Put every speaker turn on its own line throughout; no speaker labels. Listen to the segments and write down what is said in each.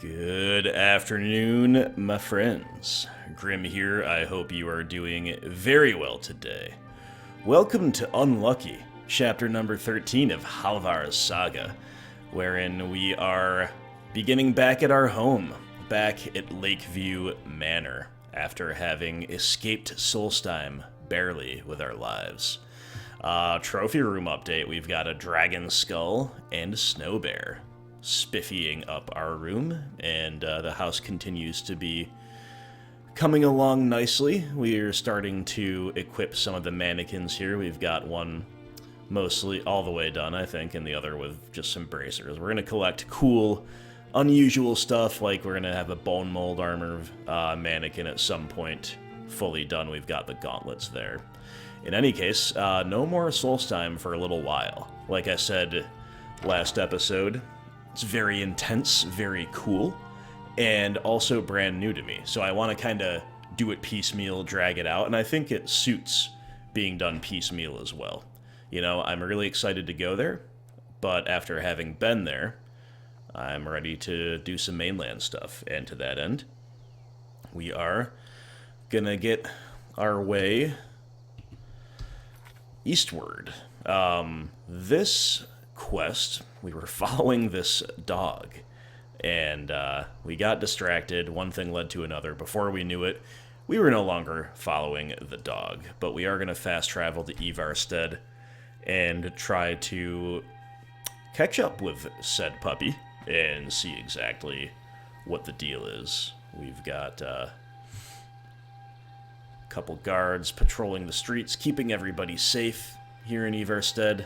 Good afternoon, my friends. Grim here. I hope you are doing very well today. Welcome to Unlucky, chapter number 13 of Halvar's saga, wherein we are beginning back at our home, back at Lakeview Manor, after having escaped Solstheim barely with our lives. Trophy room update, we've got a dragon skull and a snow bear spiffying up our room, and the house continues to be coming along nicely. We're starting to equip some of the mannequins here. We've got one mostly all the way done, I think, and the other with just some bracers. We're going to collect cool, unusual stuff, like we're going to have a bone mold armor mannequin at some point fully done. We've got the gauntlets there. In any case, no more Solstheim for a little while. Like I said last episode, it's very intense, very cool, and also brand new to me. So I want to kind of do it piecemeal, drag it out, and I think it suits being done piecemeal as well. You know, I'm really excited to go there, but after having been there, I'm ready to do some mainland stuff. And to that end, we are gonna get our way eastward. This quest, we were following this dog, and we got distracted. One thing led to another. Before we knew it, we were no longer following the dog, but we are going to fast travel to Ivarstead and try to catch up with said puppy and see exactly what the deal is. We've got a couple guards patrolling the streets, keeping everybody safe here in Ivarstead.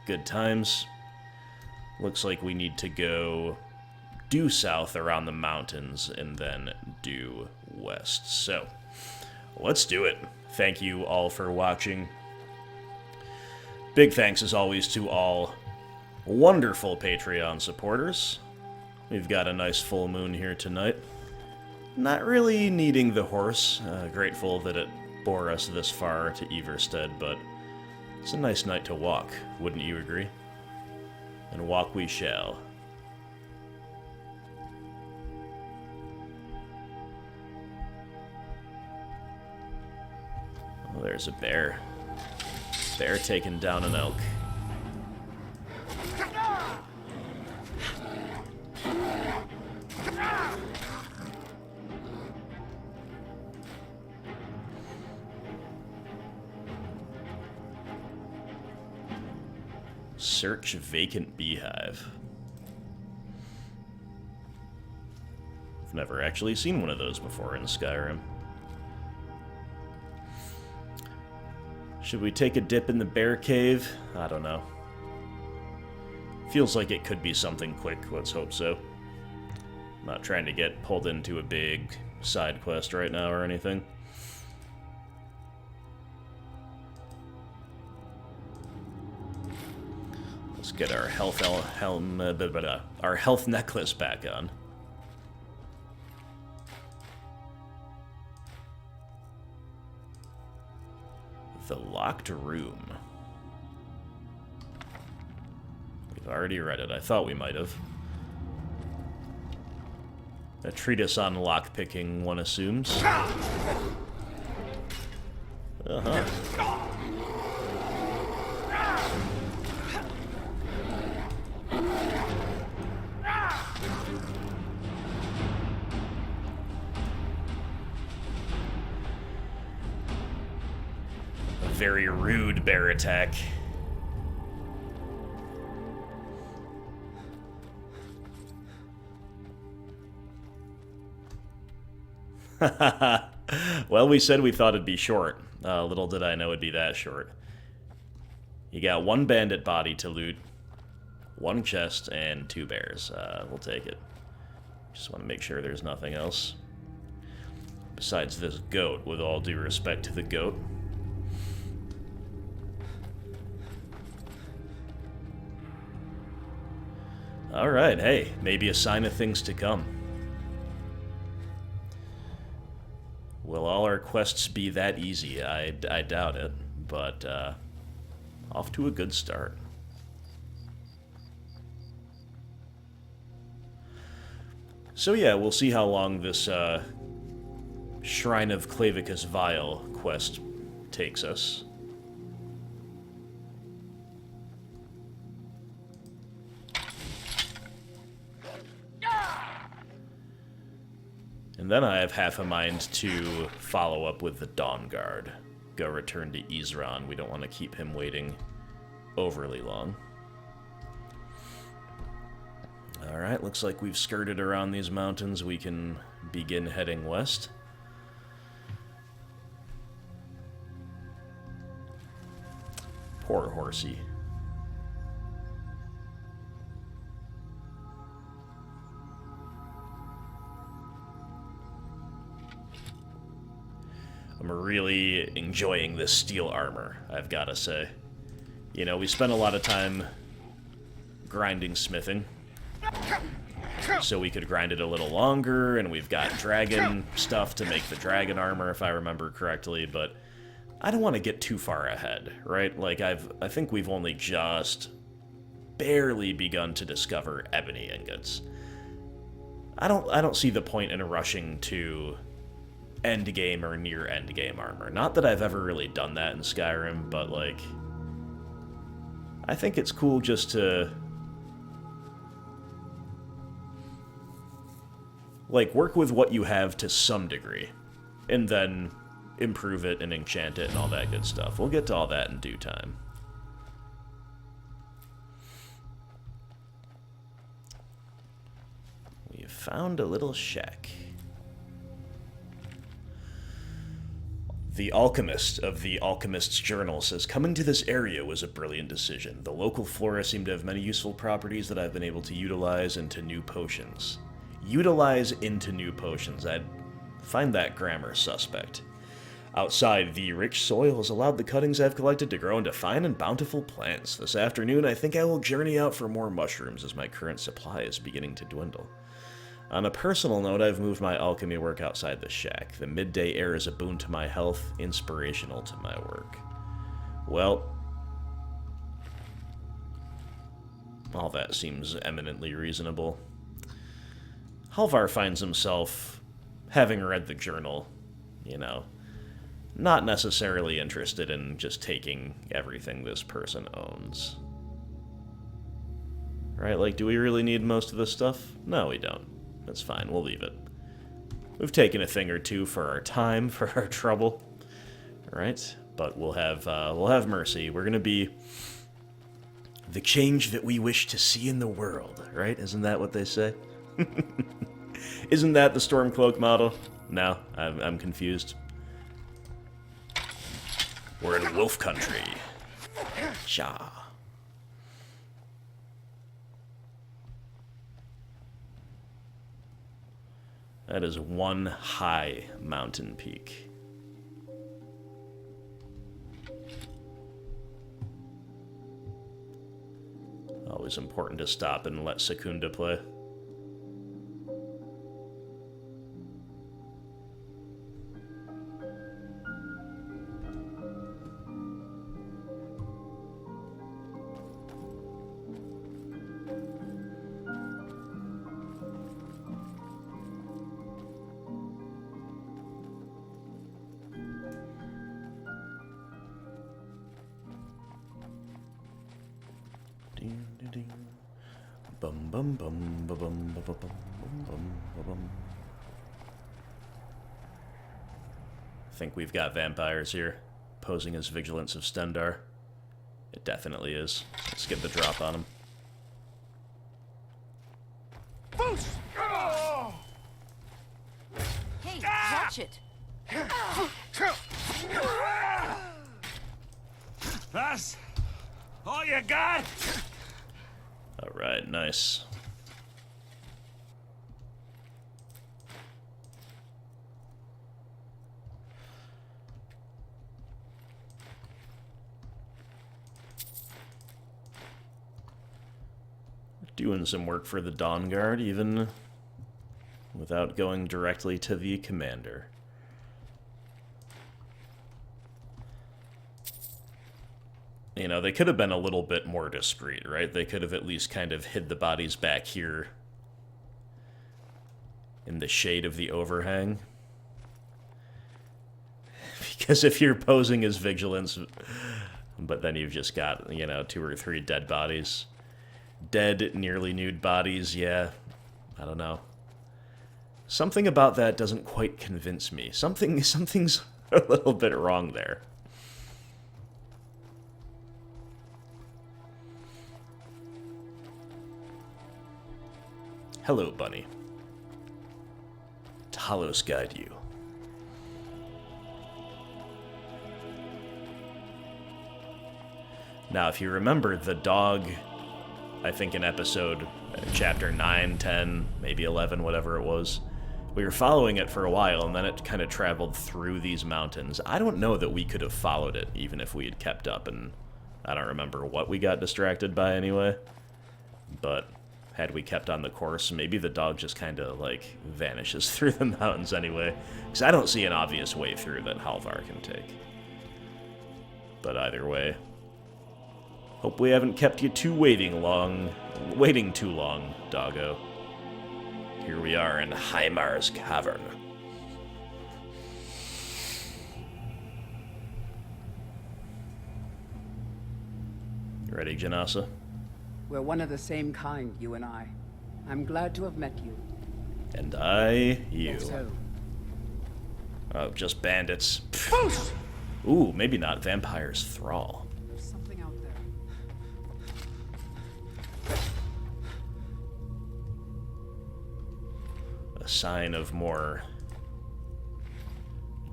Good times. Looks like we need to go due south around the mountains and then due west. So, let's do it. Thank you all for watching. Big thanks as always to all wonderful Patreon supporters. We've got a nice full moon here tonight. Not really needing the horse. Grateful that it bore us this far to Ivarstead, but it's a nice night to walk, wouldn't you agree? And walk we shall. Oh, there's a bear. Bear taking down an elk. Search vacant beehive. I've never actually seen one of those before in Skyrim. Should we take a dip in the bear cave? I don't know. Feels like it could be something quick. Let's hope so. I'm not trying to get pulled into a big side quest right now or anything. Let's get our our health necklace back on. The locked room. We've already read it. I thought we might have. A treatise on lockpicking, one assumes. Uh-huh. Very rude bear attack. Well, we said we thought it'd be short. Little did I know it'd be that short. You got one bandit body to loot, one chest, and two bears. We'll take it. Just want to make sure there's nothing else. Besides this goat, with all due respect to the goat. Alright, hey, maybe a sign of things to come. Will all our quests be that easy? I doubt it, but off to a good start. So yeah, we'll see how long this Shrine of Clavicus Vile quest takes us. And then I have half a mind to follow up with the Dawn Guard. Go return to Isran. We don't want to keep him waiting overly long. Alright, looks like we've skirted around these mountains. We can begin heading west. Poor horsey. I'm really enjoying this steel armor, I've got to say. You know, we spent a lot of time grinding smithing, so we could grind it a little longer, and we've got dragon stuff to make the dragon armor, if I remember correctly, but I don't want to get too far ahead, right? Like, I think we've only just barely begun to discover ebony ingots. I don't see the point in rushing to endgame or near endgame armor. Not that I've ever really done that in Skyrim, but, like, I think it's cool just to, like, work with what you have to some degree, and then improve it and enchant it and all that good stuff. We'll get to all that in due time. We've found a little shack. The alchemist of the Alchemist's Journal says, coming to this area was a brilliant decision. The local flora seem to have many useful properties that I've been able to utilize into new potions. Utilize into new potions. I'd find that grammar suspect. Outside, the rich soil has allowed the cuttings I've collected to grow into fine and bountiful plants. This afternoon, I think I will journey out for more mushrooms as my current supply is beginning to dwindle. On a personal note, I've moved my alchemy work outside the shack. The midday air is a boon to my health, inspirational to my work. Well, all that seems eminently reasonable. Halvar finds himself, having read the journal, you know, not necessarily interested in just taking everything this person owns. Right, like, do we really need most of this stuff? No, we don't. That's fine, we'll leave it. We've taken a thing or two for our time, for our trouble. Alright, but we'll have mercy. We're gonna be the change that we wish to see in the world, right? Isn't that what they say? Isn't that the Stormcloak motto? No, I'm confused. We're in wolf country. Cha. That is one high mountain peak. Always important to stop and let Secunda play. Bum bum bum bum bum bum bum bum bum. I think we've got vampires here, posing as vigilance of Stendar. It definitely is. Let's get the drop on him.
Hey, watch it.
That's all you got?
Alright, nice. Doing some work for the Dawn Guard, even without going directly to the commander. You know, they could have been a little bit more discreet, right? They could have at least kind of hid the bodies back here in the shade of the overhang. Because if you're posing as vigilance, but then you've just got, 2 or 3 dead bodies. Dead, nearly nude bodies, yeah. I don't know. Something about that doesn't quite convince me. Something's a little bit wrong there. Hello, bunny. Talos guide you. Now, if you remember, the dog, I think in episode, chapter 9, 10, maybe 11, whatever it was, we were following it for a while, and then it kind of traveled through these mountains. I don't know that we could have followed it, even if we had kept up, and I don't remember what we got distracted by anyway. But had we kept on the course, maybe the dog just kind of, like, vanishes through the mountains anyway. Because I don't see an obvious way through that Halvar can take. But either way, hope we haven't kept you waiting too long, doggo. Here we are in Heimar's cavern. You ready, Janasa?
We're one of the same kind, you and I. I'm glad to have met you.
And I, you.
So,
Oh, just bandits. Pfft. Ooh, maybe not. Vampire's thrall.
there's something out there.
A sign of more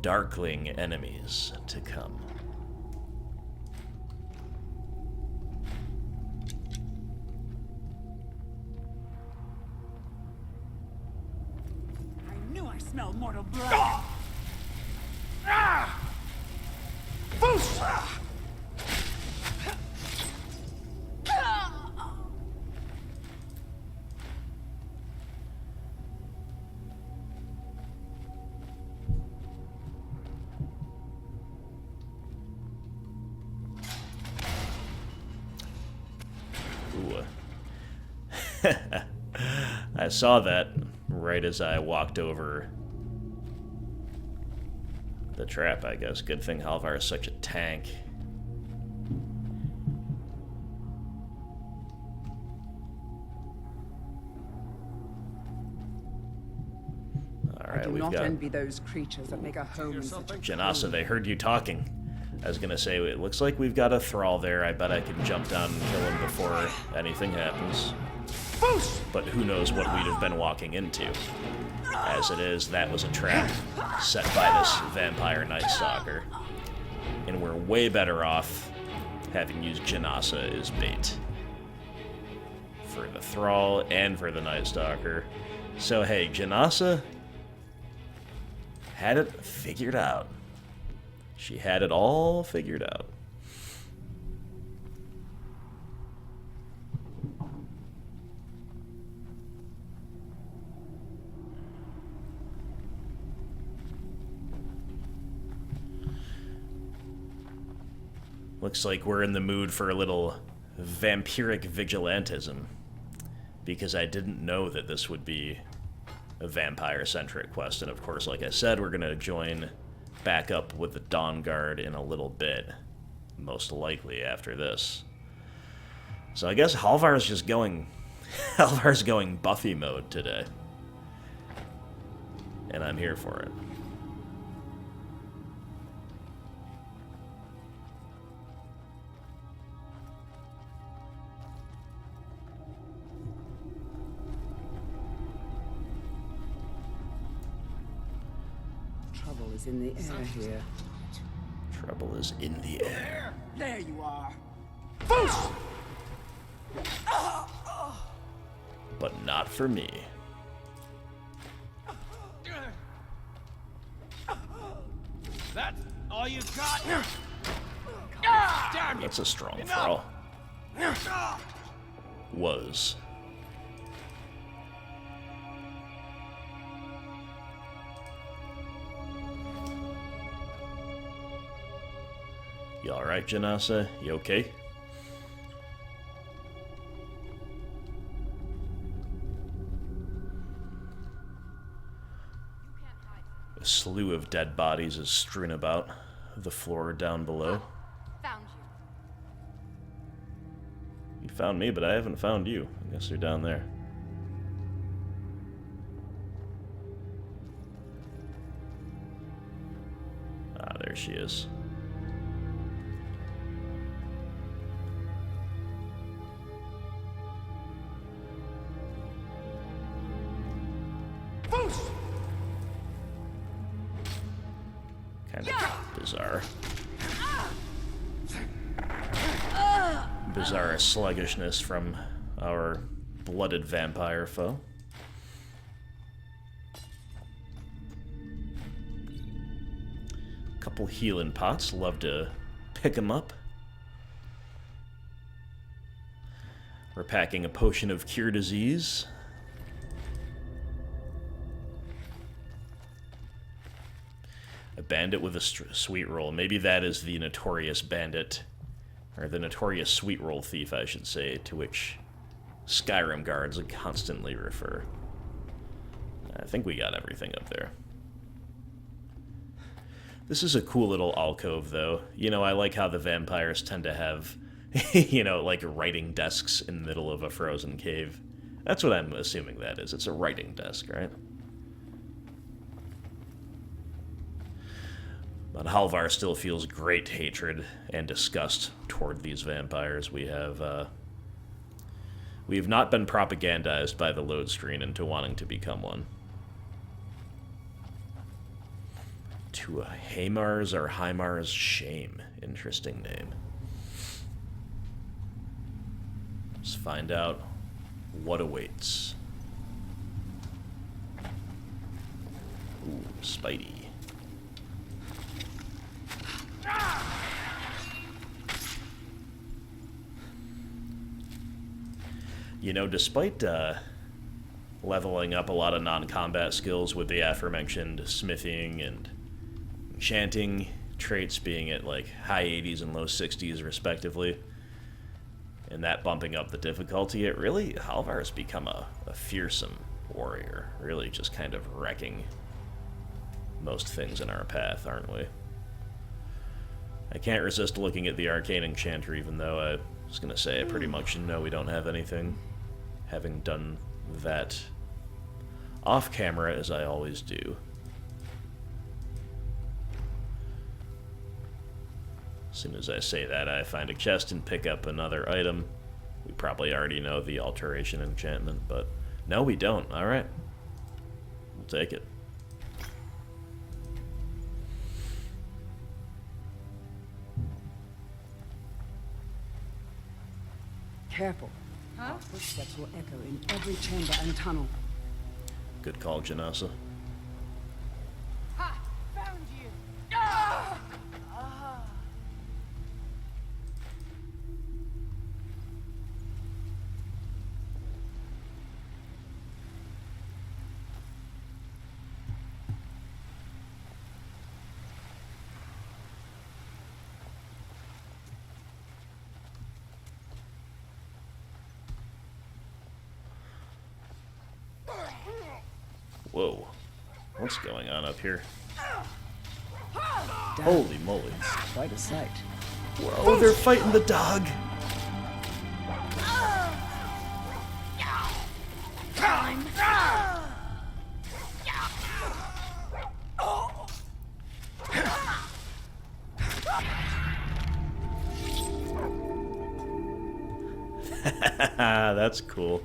darkling enemies to come.
I knew I smelled mortal blood.
Ooh. I saw that right as I walked over the trap, I guess. Good thing Halvar is such a tank.
I
Alright,
do
we've
not
got
envy those creatures that make a home in such a
Janasa. They heard you talking. I was gonna say, it looks like we've got a thrall there. I bet I can jump down and kill him before anything happens. But who knows what we'd have been walking into. As it is, that was a trap set by this vampire Night Stalker. And we're way better off having used Janasa as bait. For the thrall and for the Night Stalker. So hey, Janasa had it figured out. She had it all figured out. Looks like we're in the mood for a little vampiric vigilantism. Because I didn't know that this would be a vampire-centric quest. And of course, like I said, we're going to join back up with the Dawn Guard in a little bit. Most likely after this. So I guess Halvar's just going... Halvar's going Buffy mode today. And I'm here for it.
trouble is in the air here.
Trouble is in the air.
There you are.
But not for me.
That's all you got? Damn you!
That's a strong thrall. Was. You alright, Janasa? You okay? A slew of dead bodies is strewn about the floor down below.
Found you.
You found me, but I haven't found you. I guess you're down there. Ah, there she is. Kind of bizarre. Bizarre sluggishness from our blooded vampire foe. Couple healing pots, love to pick them up. We're packing a potion of cure disease. A bandit with a sweet roll. Maybe that is the notorious bandit, or the notorious sweet roll thief, I should say, to which Skyrim guards constantly refer. I think we got everything up there. This is a cool little alcove, though. You know, I like how the vampires tend to have, you know, like writing desks in the middle of a frozen cave. That's what I'm assuming that is. It's a writing desk, right? But Halvar still feels great hatred and disgust toward these vampires. We have not been propagandized by the load screen into wanting to become one. To a Hamar's or Hymar's shame. Interesting name. Let's find out what awaits. Ooh, Spidey. You know, despite leveling up a lot of non-combat skills with the aforementioned smithing and enchanting traits being at like high 80s and low 60s respectively, and that bumping up the difficulty, it really, Halvar has become a fearsome warrior, really just kind of wrecking most things in our path, aren't we? I can't resist looking at the arcane enchanter, even though I was going to say I pretty much know we don't have anything, having done that off camera as I always do. As soon as I say that, I find a chest and pick up another item. We probably already know the alteration enchantment, but no, we don't. Alright. We'll take it.
Careful. Our footsteps will echo in every chamber and tunnel.
Good call, Janasa.
Ha! Found you!
Whoa. What's going on up here? Holy moly.
Quite a sight.
Whoa, they're fighting the dog!
Time!
That's cool.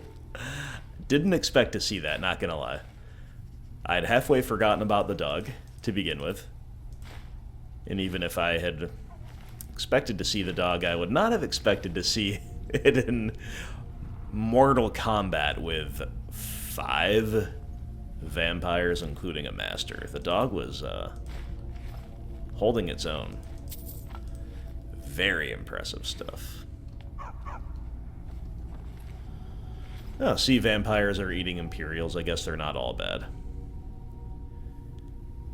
Didn't expect to see that, not gonna lie. I'd halfway forgotten about the dog, to begin with. And even if I had expected to see the dog, I would not have expected to see it in Mortal Kombat with 5 vampires, including a master. The dog was holding its own. Very impressive stuff. Oh, sea vampires are eating Imperials. I guess they're not all bad.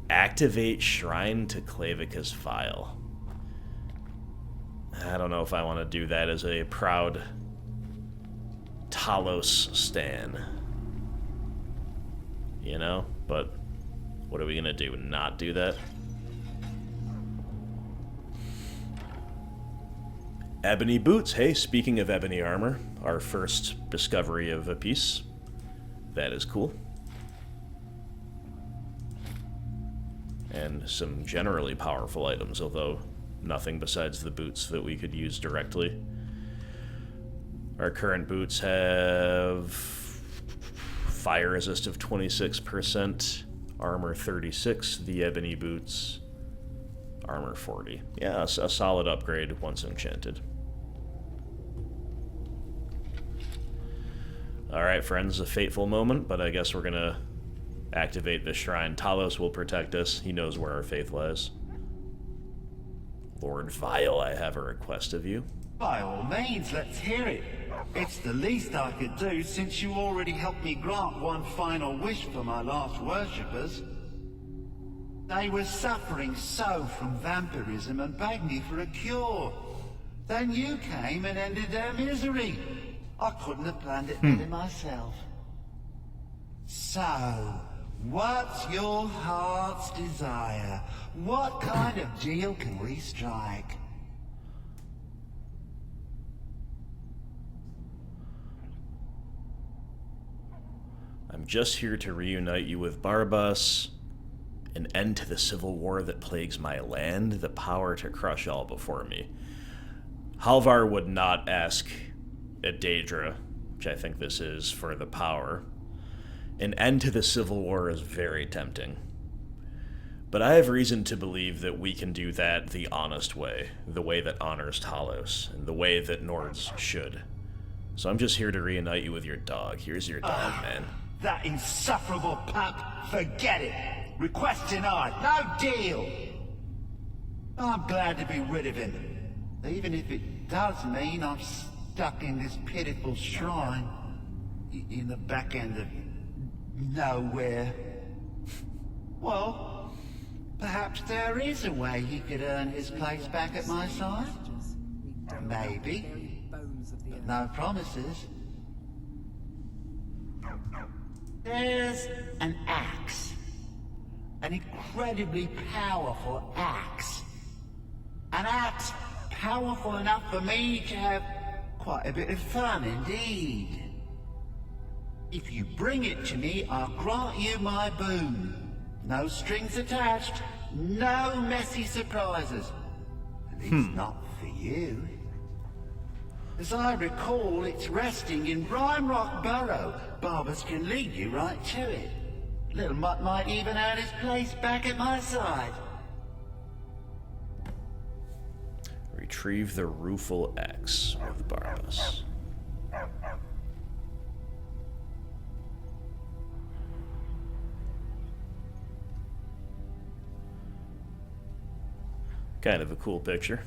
Activate Shrine to Klavica's File. I don't know if I want to do that as a proud Talos stan. You know? But What are we gonna do? Not do that? Ebony boots. Hey, speaking of ebony armor, our first discovery of a piece. That is cool. And some generally powerful items, although nothing besides the boots that we could use directly. Our current boots have fire resist of 26%, armor 36, the ebony boots, armor 40. Yeah, a solid upgrade once enchanted. Alright, friends, a fateful moment, but I guess we're gonna activate the shrine. Talos will protect us. He knows where our faith lies. Lord Vile, I have a request of you.
By all means, let's hear it. It's the least I could do since you already helped me grant one final wish for my last worshippers. They were suffering so from vampirism and begged me for a cure. Then you came and ended their misery. I couldn't have planned it better myself. So, what's your heart's desire? What kind of deal can we strike?
I'm just here to reunite you with Barbas, an end to the civil war that plagues my land, the power to crush all before me. Halvar would not ask a Daedra, which I think this is, for the power. An end to the civil war is very tempting. But I have reason to believe that we can do that the honest way, the way that honors Talos, and the way that Nords should. So I'm just here to reunite you with your dog. Here's your dog, man.
That insufferable pup, forget it. Request denied, no deal. I'm glad to be rid of him, even if it does mean I'm stuck in this pitiful shrine in the back end of nowhere. Well, perhaps there is a way he could earn his place back at my side. Maybe, but no promises. There's an axe. An incredibly powerful axe. An axe powerful enough for me to have quite a bit of fun indeed. If you bring it to me, I'll grant you my boon. No strings attached, no messy surprises. At least not for you. As I recall, it's resting in Rhymerock Burrow. Barbas can lead you right to it. Little Mutt might even earn his place back at my side.
Retrieve the rueful axe with Barbas. Kind of a cool picture.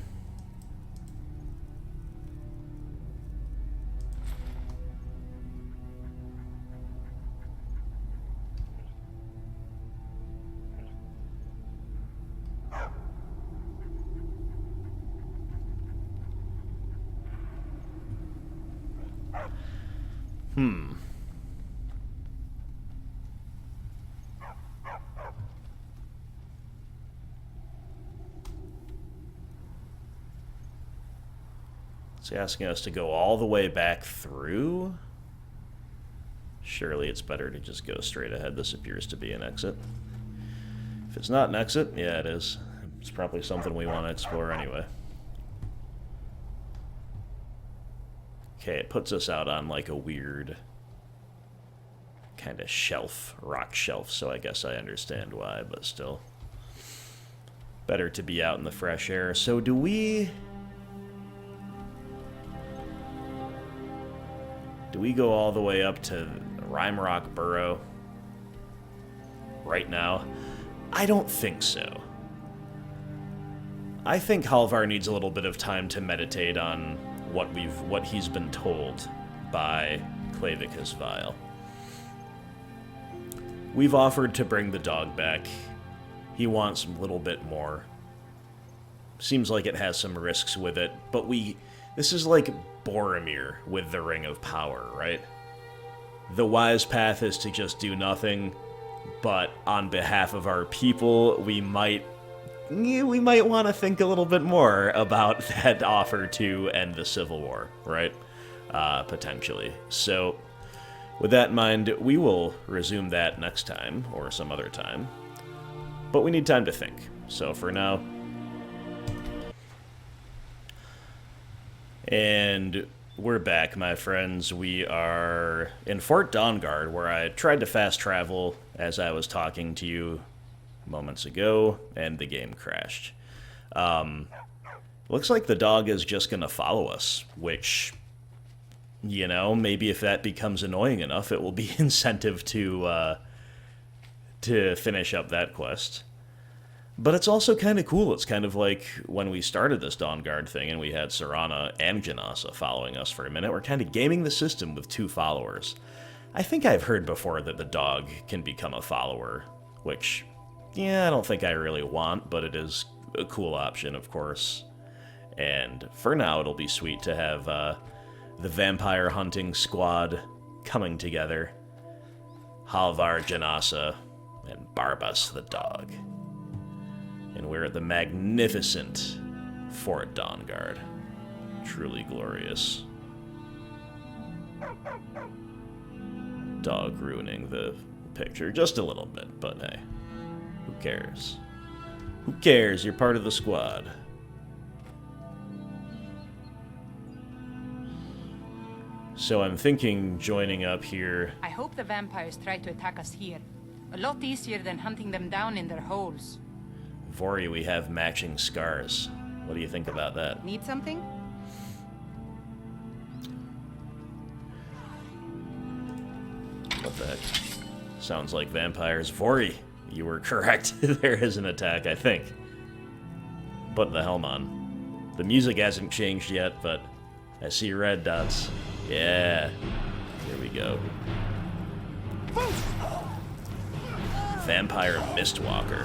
It's asking us to go all the way back through? Surely it's better to just go straight ahead. This appears to be an exit. If it's not an exit, yeah, it is. It's probably something we want to explore anyway. Okay, it puts us out on like a weird kind of shelf, rock shelf, so I guess I understand why, but still. Better to be out in the fresh air. So do we go all the way up to Rhymerock Burrow right now? I don't think so. I think Halvar needs a little bit of time to meditate on what he's been told by Clavicus Vile. We've offered to bring the dog back. He wants a little bit more. Seems like it has some risks with it, but this is like Boromir with the Ring of Power, right? The wise path is to just do nothing, but on behalf of our people, we might want to think a little bit more about that offer to end the Civil War, right? Potentially. So, with that in mind, we will resume that next time, or some other time. But we need time to think. So for now... And we're back, my friends. We are in Fort Dawnguard, where I tried to fast travel as I was talking to you moments ago, and the game crashed. Looks like the dog is just going to follow us, which, you know, maybe if that becomes annoying enough, it will be incentive to finish up that quest. But it's also kind of cool. It's kind of like when we started this Dawnguard thing and we had Serana and Janasa following us for a minute. We're kind of gaming the system with 2 followers. I think I've heard before that the dog can become a follower, which, yeah, I don't think I really want, but it is a cool option, of course. And for now, it'll be sweet to have the vampire hunting squad coming together. Halvar, Janasa, and Barbas the dog. And we're at the magnificent Fort Dawnguard. Truly glorious. Dog ruining the picture just a little bit, but hey, who cares? Who cares? You're part of the squad. So I'm thinking joining up here.
I hope the vampires try to attack us here. A lot easier than hunting them down in their holes.
Vori, we have matching scars. What do you think about that?
Need something?
What the heck? Sounds like vampires. Vori, you were correct. There is an attack, I think. Put the helm on. The music hasn't changed yet, but I see red dots. Yeah. Here we go. Vampire Mistwalker.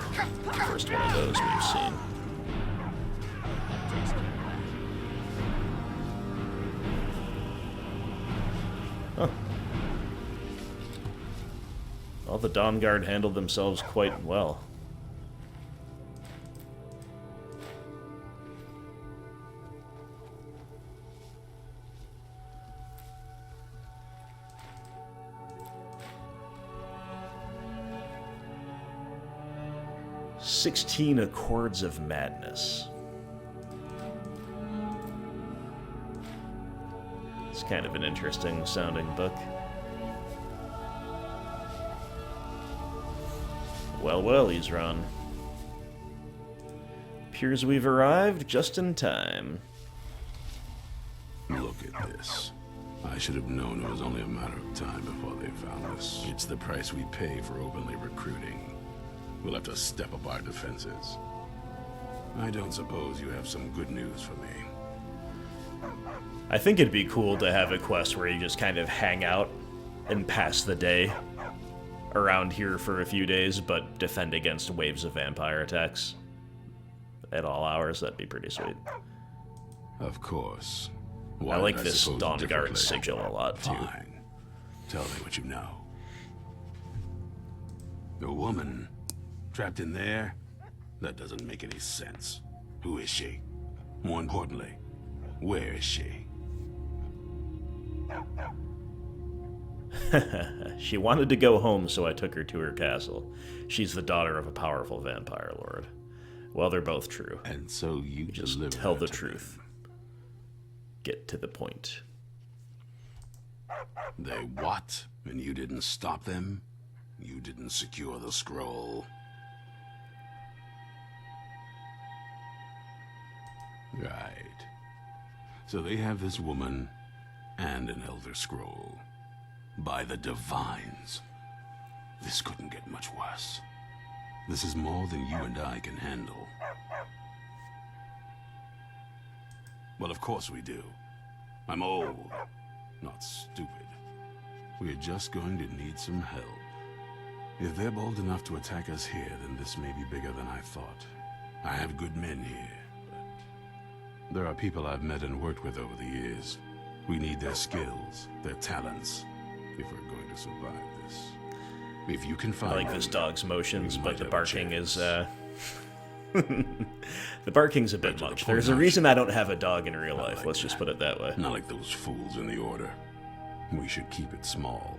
First one of those we've seen. Huh. Well, the Dawnguard handled themselves quite well. "16 Accords of Madness." It's kind of an interesting sounding book. Well, well, Isran. Appears we've arrived just in time.
Look at this. I should have known it was only a matter of time before they found us. It's the price we pay for openly recruiting. We'll have to step up our defenses. I don't suppose you have some good news for me.
I think it'd be cool to have a quest where you just kind of hang out and pass the day around here for a few days, but defend against waves of vampire attacks at all hours. That'd be pretty sweet.
Of course.
I like this Dawnguard sigil a lot, too.
Fine. Tell me what you know. A woman trapped in there? That doesn't make any sense. Who is she? More importantly, where is she?
She wanted to go home, so I took her to her castle. She's the daughter of a powerful vampire lord. Well, they're both true.
And so you
just tell the truth. Get to the point.
They what? And you didn't stop them? You didn't secure the scroll? Right. So they have this woman and an Elder Scroll. By the Divines. This couldn't get much worse. This is more than you and I can handle. Well, of course we do. I'm old, not stupid. We're just going to need some help. If they're bold enough to attack us here, then this may be bigger than I thought. I have good men here. There are people I've met and worked with over the years. We need their skills, their talents, if we're going to survive this. If you can
I
find
like this
them,
dog's motions,
we
but
might
the
have a
barking is,
chance.
the barking's a bit
Back to the
much.
point,
There's a
aren't
reason
you?
I don't have a dog in real
I
life,
like
let's just
that.
put it that way.
Not like those fools in the Order. We should keep it small.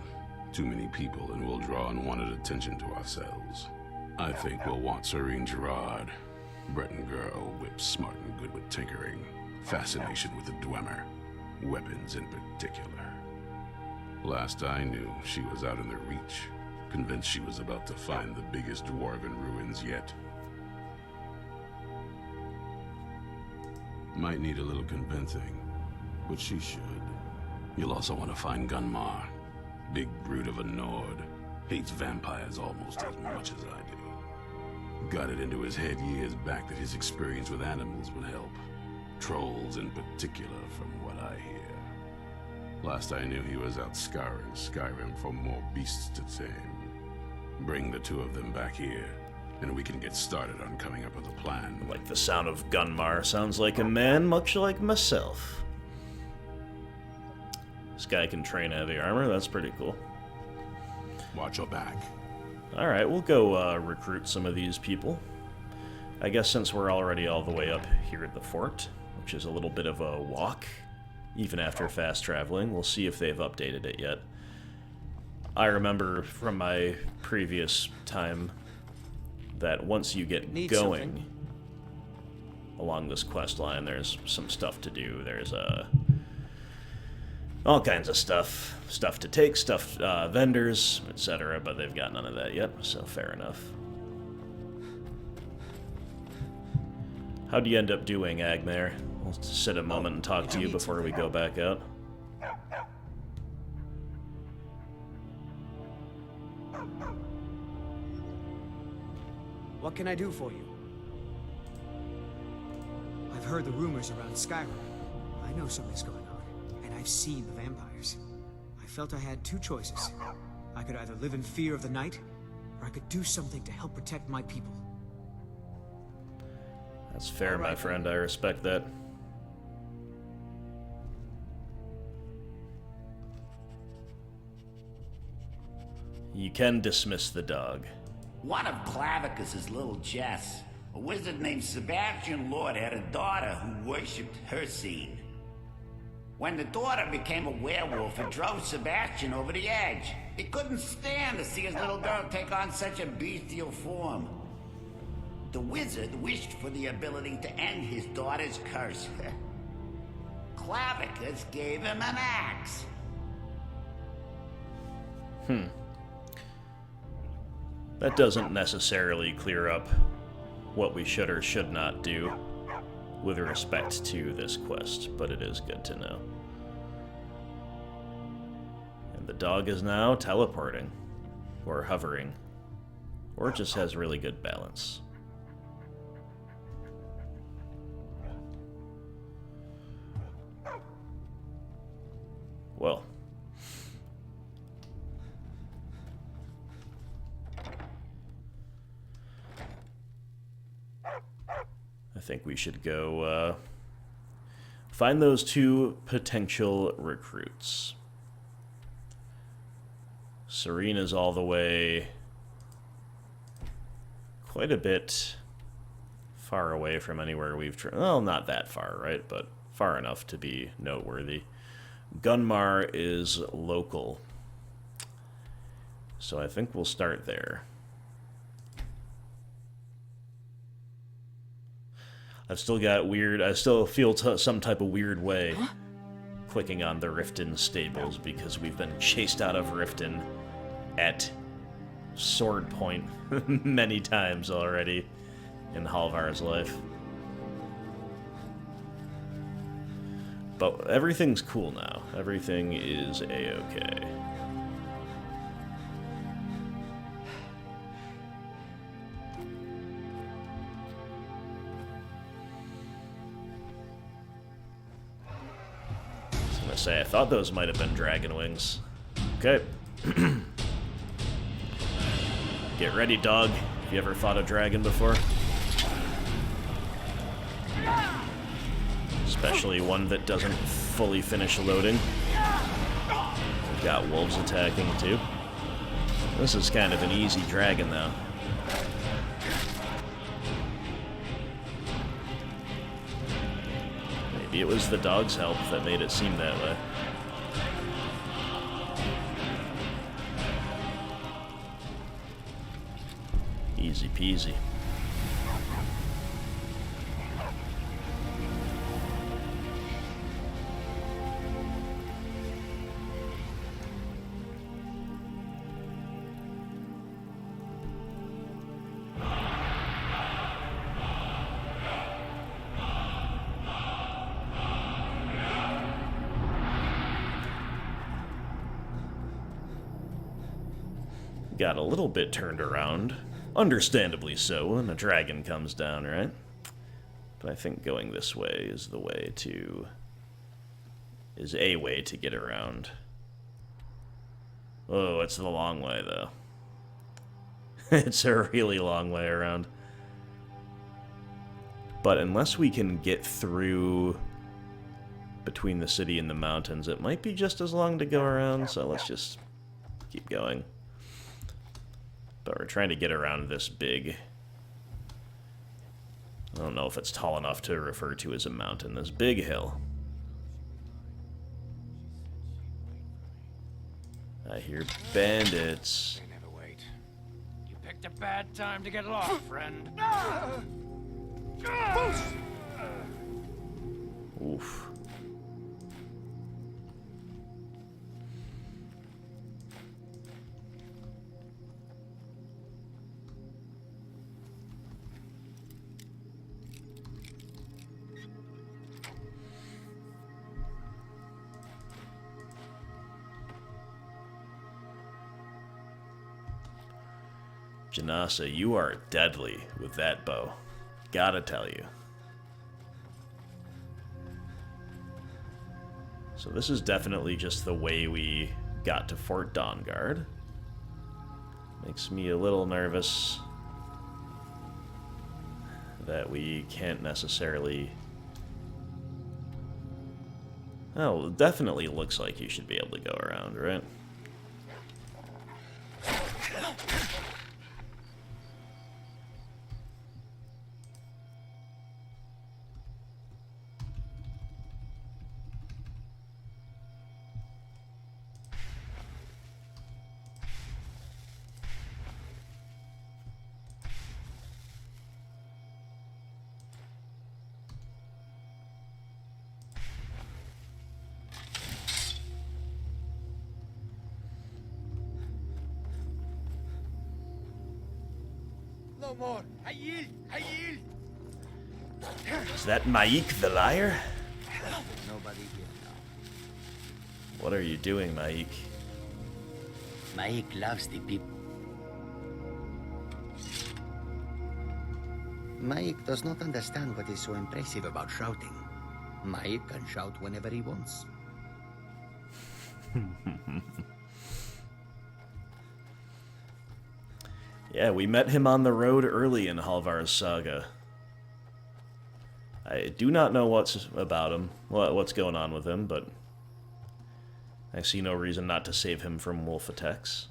Too many people and we'll draw unwanted attention to ourselves. I think we'll want Serene Gerard. Breton girl, whip smart and good with tinkering. Fascination with the Dwemer. Weapons in particular. Last I knew, she was out in the Reach. Convinced she was about to find the biggest dwarven ruins yet. Might need a little convincing, but she should. You'll also want to find Gunmar. Big brute of a Nord. Hates vampires almost as much as I do. Got it into his head years back that his experience with animals would help. Trolls in particular, from what I hear. Last I knew he was out scouring Skyrim for more beasts to tame. Bring the two of them back here, and we can get started on coming up with a plan.
Like the sound of Gunmar sounds like a man much like myself. This guy can train heavy armor, that's pretty cool.
Watch your back.
Alright, we'll go recruit some of these people. I guess since we're already all the way up here at the fort, which is a little bit of a walk, even after fast traveling, we'll see if they've updated it yet. I remember from my previous time that once you get going along this quest line, there's some stuff to do. There's all kinds of stuff to take, vendors, etc., but they've got none of that yet, so fair enough. How'd you end up doing, Agmare? We'll sit a moment and talk to you before we go back out.
What can I do for you? I've heard the rumors around Skyrim. I know something's going on, and I've seen the vampires. I felt I had two choices. I could either live in fear of the night, or I could do something to help protect my people.
That's fair, my friend. I respect that. You can dismiss the dog.
One of Clavicus's little Jess, a wizard named Sebastian Lord, had a daughter who worshipped Hercene. When the daughter became a werewolf, it drove Sebastian over the edge. He couldn't stand to see his little girl take on such a bestial form. The wizard wished for the ability to end his daughter's curse. Clavicus gave him an axe.
That doesn't necessarily clear up what we should or should not do with respect to this quest, but it is good to know. And the dog is now teleporting, or hovering, or it just has really good balance. Well, I think we should go find those two potential recruits. Serena's all the way quite a bit far away from anywhere we've well, not that far, right? But far enough to be noteworthy. Gunmar is local, so I think we'll start there. I've still got weird, I still feel some type of weird way clicking on the Riften stables because we've been chased out of Riften at sword point many times already in Halvar's life. But everything's cool now. Everything is a-okay. Say, I thought those might have been dragon wings. Okay. Get ready, dog. Have you ever fought a dragon before? Especially one that doesn't fully finish loading. We've got wolves attacking too. This is kind of an easy dragon, though. Maybe it was the dog's help that made it seem that way. Easy peasy. Got a little bit turned around. Understandably so when a dragon comes down, right? But I think going this way is the way to... is a way to get around. Oh, it's the long way, though. It's a really long way around. But unless we can get through between the city and the mountains, it might be just as long to go around, so let's just keep going. But we're trying to get around this big... I don't know if it's tall enough to refer to as a mountain. This big hill. I hear bandits.
They never wait. You picked a bad time to get lost, friend.
Oof. Janasa, you are deadly with that bow. Gotta tell you. So this is definitely just the way we got to Fort Dawnguard. Makes me a little nervous that we can't necessarily... Oh, it definitely looks like you should be able to go around, right?
No more. I yield. I yield.
Is that Maik the liar?
Nobody here now.
What are you doing, Maik?
Maik loves the people. Maik does not understand what is so impressive about shouting. Maik can shout whenever he wants.
Yeah, we met him on the road early in Halvar's saga. I do not know what's about him, what's going on with him, but I see no reason not to save him from wolf attacks.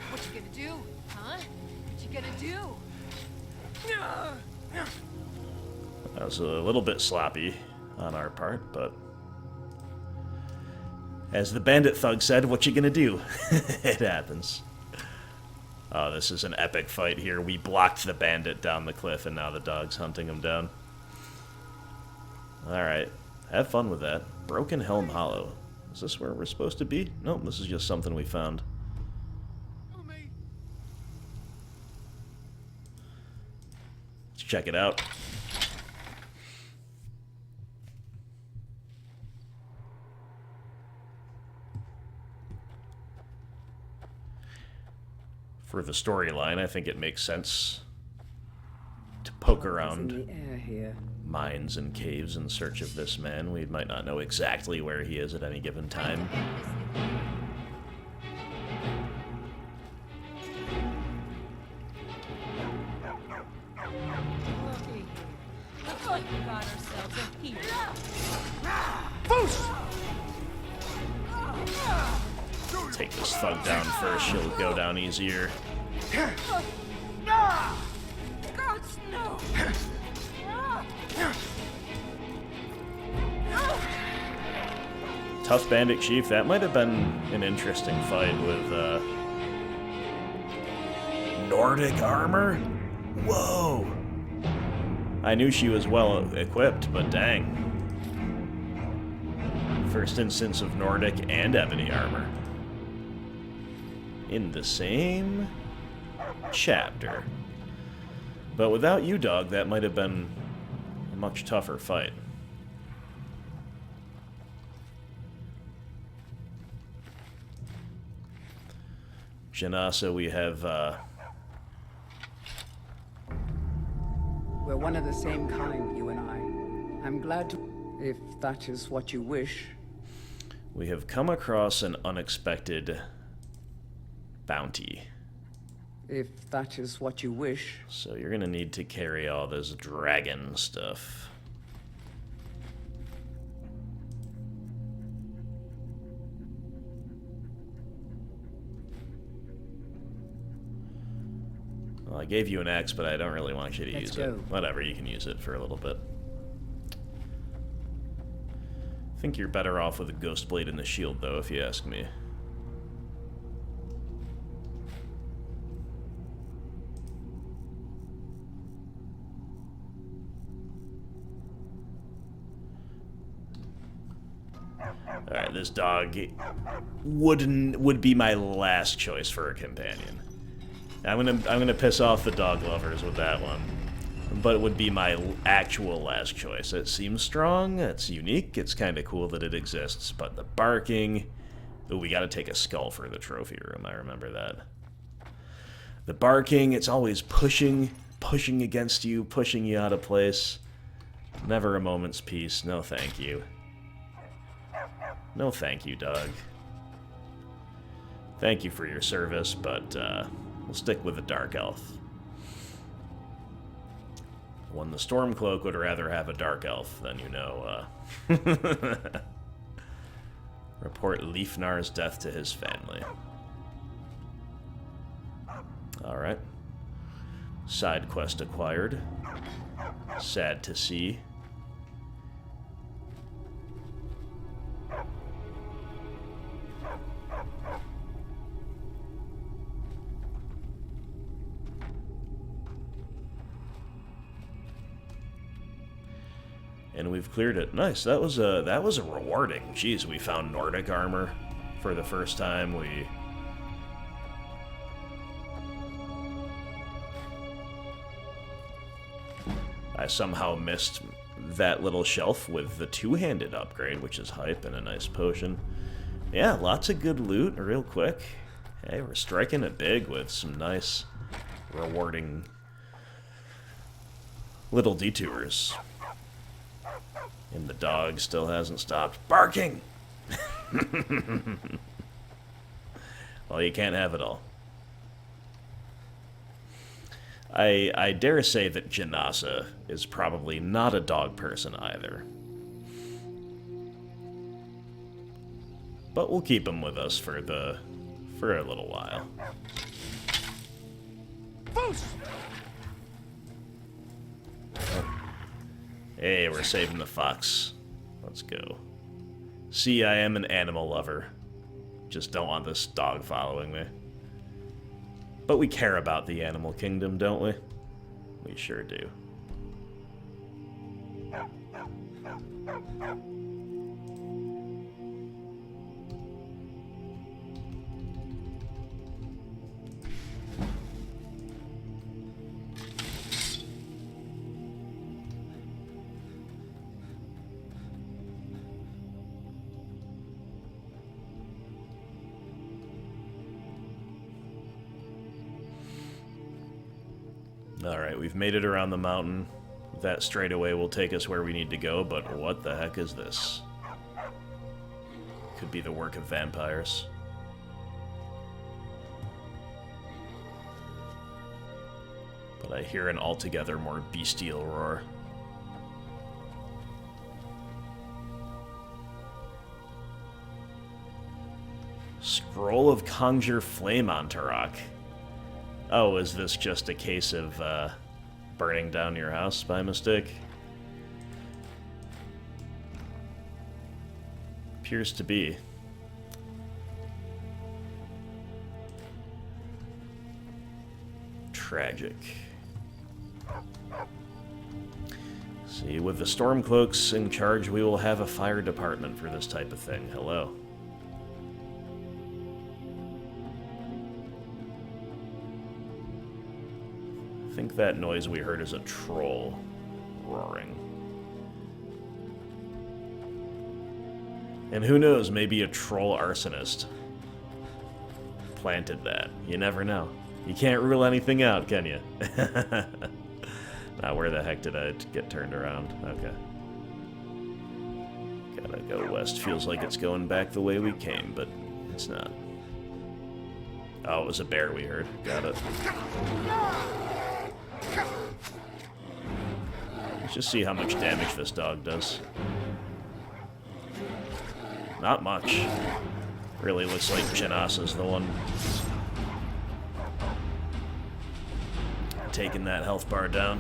What you gonna do? Huh? What you gonna do?
That was a little bit sloppy on our part, but as the bandit thug said, what you gonna do? It happens. Oh, this is an epic fight here. We blocked the bandit down the cliff, and now the dog's hunting him down. Alright, have fun with that. Broken Helm Hollow. Is this where we're supposed to be? Nope, this is just something we found. Let's check it out. For the storyline, I think it makes sense to poke around
In the air here.
mines and caves in search of this man. We might not know exactly where he is at any given time. take this thug down first. She'll go down easier.
Gods, no!
Tough Bandit Chief. That might have been an interesting fight with Nordic armor? Whoa! I knew she was well equipped, but dang. First instance of Nordic and ebony armor. In the same chapter. But without you, dog, that might have been a much tougher fight. Janasa, we have,
We're one of the same kind, you and I. I'm glad to... If that is what you wish.
we have come across an unexpected bounty.
If that is what you wish.
So you're gonna need to carry all this dragon stuff. Well, I gave you an axe, but I don't really want you to use it. Whatever, you can use it for a little bit. I think you're better off with a ghost blade and the shield, though, if you ask me. Alright, this dog would be my last choice for a companion. I'm gonna piss off the dog lovers with that one, but it would be my actual last choice. It seems strong, it's unique, it's kind of cool that it exists, but the barking... Ooh, we gotta take a skull for the trophy room, I remember that. The barking, it's always pushing against you, pushing you out of place. Never a moment's peace, no thank you. No thank you, dog. Thank you for your service, but we'll stick with the Dark Elf. When the Stormcloak would rather have a Dark Elf, then you know, report Leifnar's death to his family. Alright. Side quest acquired. Sad to see. And we've cleared it. Nice. That was a rewarding. Jeez, we found Nordic armor for the first time. I somehow missed that little shelf with the two-handed upgrade, which is hype, and a nice potion. Yeah, lots of good loot real quick. Hey, we're striking it big with some nice, rewarding little detours. And the dog still hasn't stopped barking! Well, you can't have it all. I dare say that Janasa is probably not a dog person either. But we'll keep him with us for a little while.
Boosh!
Hey, we're saving the fox. Let's go. See, I am an animal lover. Just don't want this dog following me. But we care about the animal kingdom, don't we? We sure do. Alright, we've made it around the mountain. That straightaway will take us where we need to go, but what the heck is this? Could be the work of vampires. But I hear an altogether more bestial roar. Scroll of Conjure Flame on Turok. Oh, is this just a case of burning down your house by mistake? Appears to be. Tragic. See, with the Stormcloaks in charge, we will have a fire department for this type of thing. Hello. I think that noise we heard is a troll roaring. And who knows, maybe a troll arsonist planted that. You never know. You can't rule anything out, can you? Now, where the heck did I get turned around? Okay. Gotta go west. Feels like it's going back the way we came, but it's not. Oh, it was a bear we heard. Got it. Let's just see how much damage this dog does. Not much. Really looks like Janasa's the one taking that health bar down.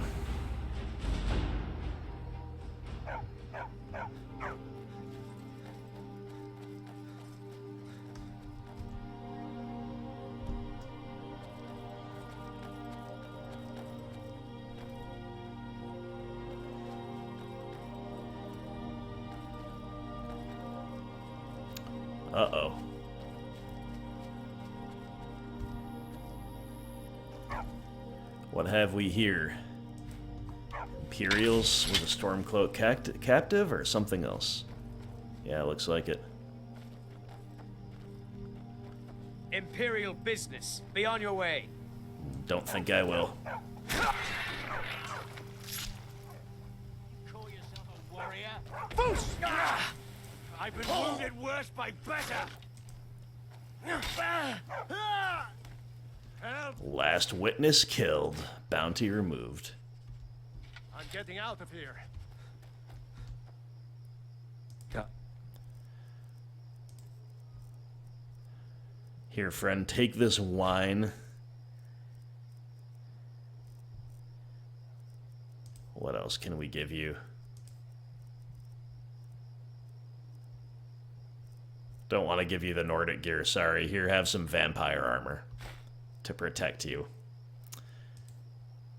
Uh-oh. What have we here? Imperials with a Stormcloak captive or something else? Yeah, looks like it.
Imperial business. Be on your way.
Don't think I will.
Call yourself a warrior? Boosh! Ah! I've been wounded worse by better. Help!
Last witness killed. Bounty removed.
I'm getting out of here.
Here, friend, take this wine. What else can we give you? Don't want to give you the Nordic gear, sorry. Here, have some vampire armor to protect you.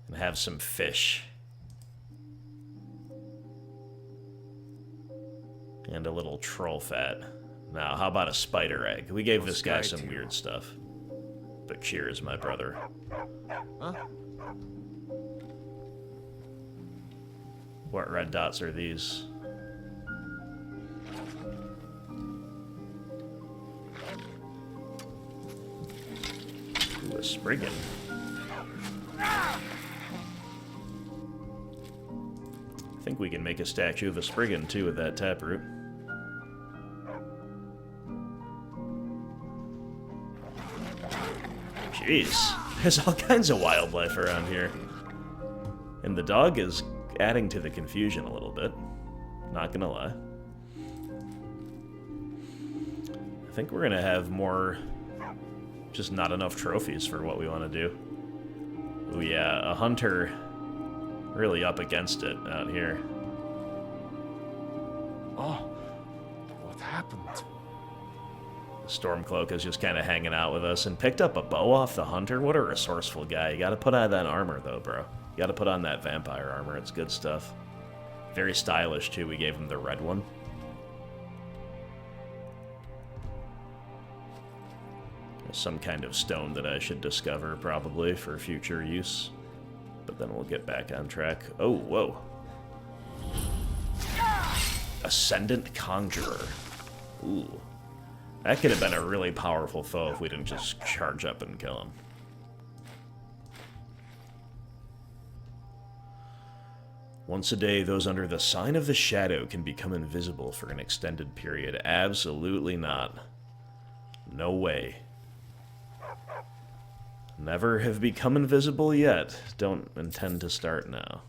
And have some fish. And a little troll fat. Now, how about a spider egg? We gave this guy some weird stuff. But cheers, my brother.
Huh?
What red dots are these? Ooh, a Spriggan. I think we can make a statue of a Spriggan, too, with that taproot. Jeez, there's all kinds of wildlife around here. And the dog is adding to the confusion a little bit. Not gonna lie. I think we're gonna have more... just not enough trophies for what we want to do. Oh yeah, a hunter really up against it out here.
Oh, what happened?
Stormcloak is just kind of hanging out with us and picked up a bow off the hunter. What a resourceful guy. You gotta put on that armor though, bro. You gotta put on that vampire armor. It's good stuff. Very stylish too. We gave him the red one. There's some kind of stone that I should discover probably for future use. But then we'll get back on track. Oh, whoa. Ascendant Conjurer. Ooh. That could have been a really powerful foe if we didn't just charge up and kill him. Once a day, those under the sign of the shadow can become invisible for an extended period. Absolutely not. No way. Never have become invisible yet. Don't intend to start now.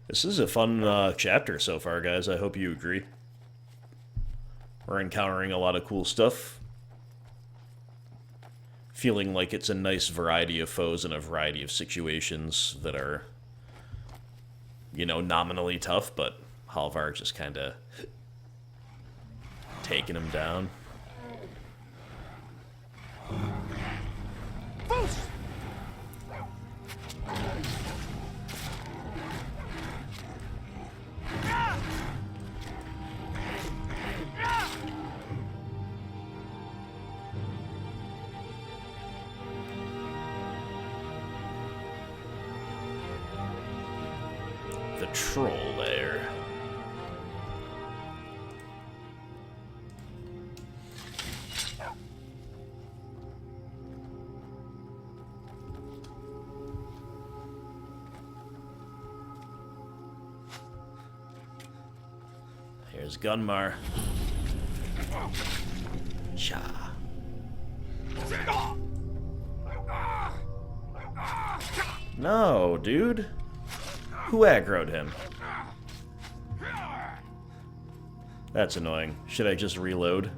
This is a fun chapter so far, guys. I hope you agree. We're encountering a lot of cool stuff. Feeling like it's a nice variety of foes and a variety of situations that are, you know, nominally tough, but Halvar just kind of taking him down. The troll lair. Here's Gunmar. Cha. No, dude. Who aggroed him? That's annoying. Should I just reload?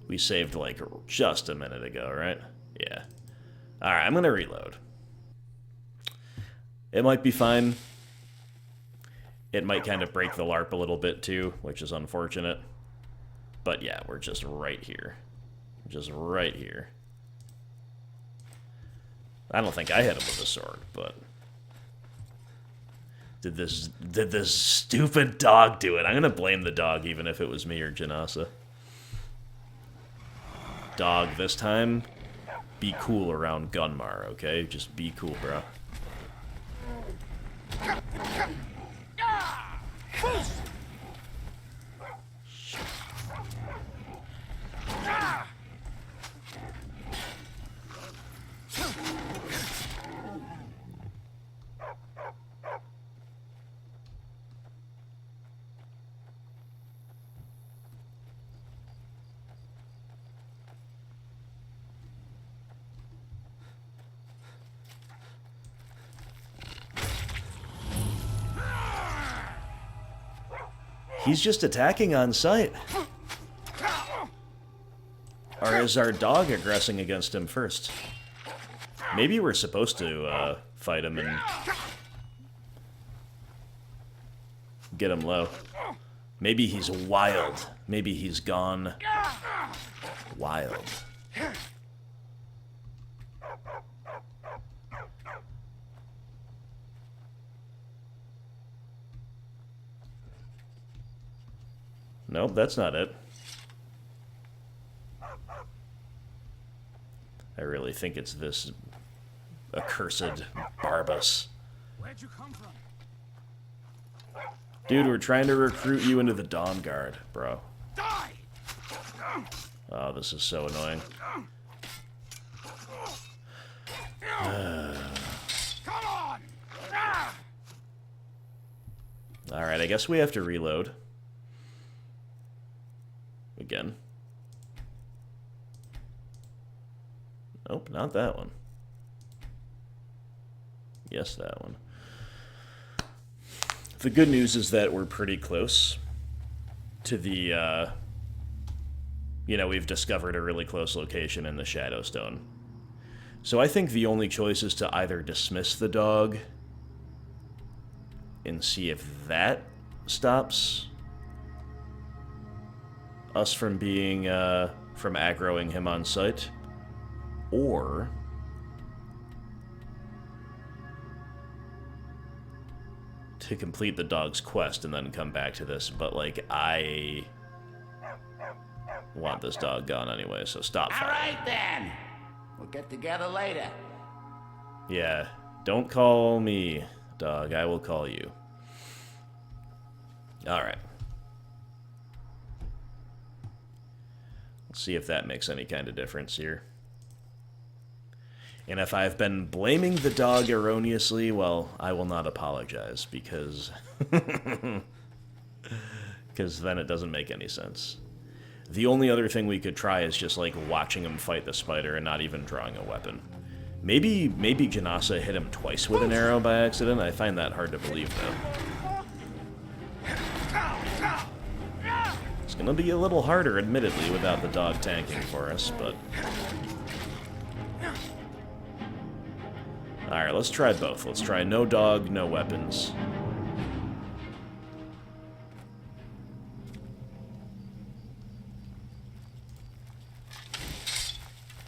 We saved, like, just a minute ago, right? Yeah. Alright, I'm gonna reload. It might be fine. It might kind of break the LARP a little bit, too, which is unfortunate. But yeah, we're just right here. Just right here. I don't think I hit him with a sword, but... Did this stupid dog do it? I'm gonna blame the dog, even if it was me or Janasa. Dog, this time, be cool around Gunmar, okay? Just be cool, bro. He's just attacking on sight. Or is our dog aggressing against him first? Maybe we're supposed to fight him and get him low. Maybe he's wild. Maybe he's gone wild. Nope, that's not it. I really think it's this accursed Barbas.
Where'd you come from?
Dude, we're trying to recruit you into the Dawn Guard, bro.
Die!
Oh, this is so annoying.
Come on!
Alright, I guess we have to reload. Again. Nope, not that one. Yes, that one. The good news is that we're pretty close to the, you know, we've discovered a really close location in the Shadowstone. So I think the only choice is to either dismiss the dog and see if that stops us from being, from aggroing him on sight, or to complete the dog's quest and then come back to this, but, like, I want this dog gone anyway, so stop fighting.
Alright then! We'll get together later.
Yeah, don't call me, dog, I will call you. Alright. Let's see if that makes any kind of difference here. And if I've been blaming the dog erroneously, well, I will not apologize, because... because then it doesn't make any sense. The only other thing we could try is just, like, watching him fight the spider and not even drawing a weapon. Maybe Janasa hit him twice with an arrow by accident. I find that hard to believe, though. It's gonna be a little harder, admittedly, without the dog tanking for us, but... Alright, let's try both. Let's try no dog, no weapons.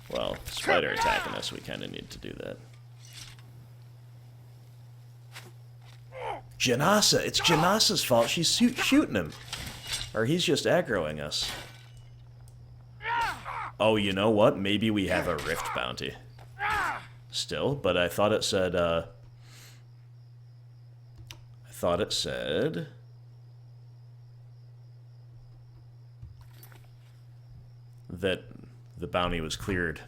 Well, spider attacking us, we kind of need to do that. Janasa! It's Janasa's fault. She's shooting him. Or he's just aggroing us. Oh, you know what? Maybe we have a rift bounty. Still, but I thought it said, that the bounty was cleared.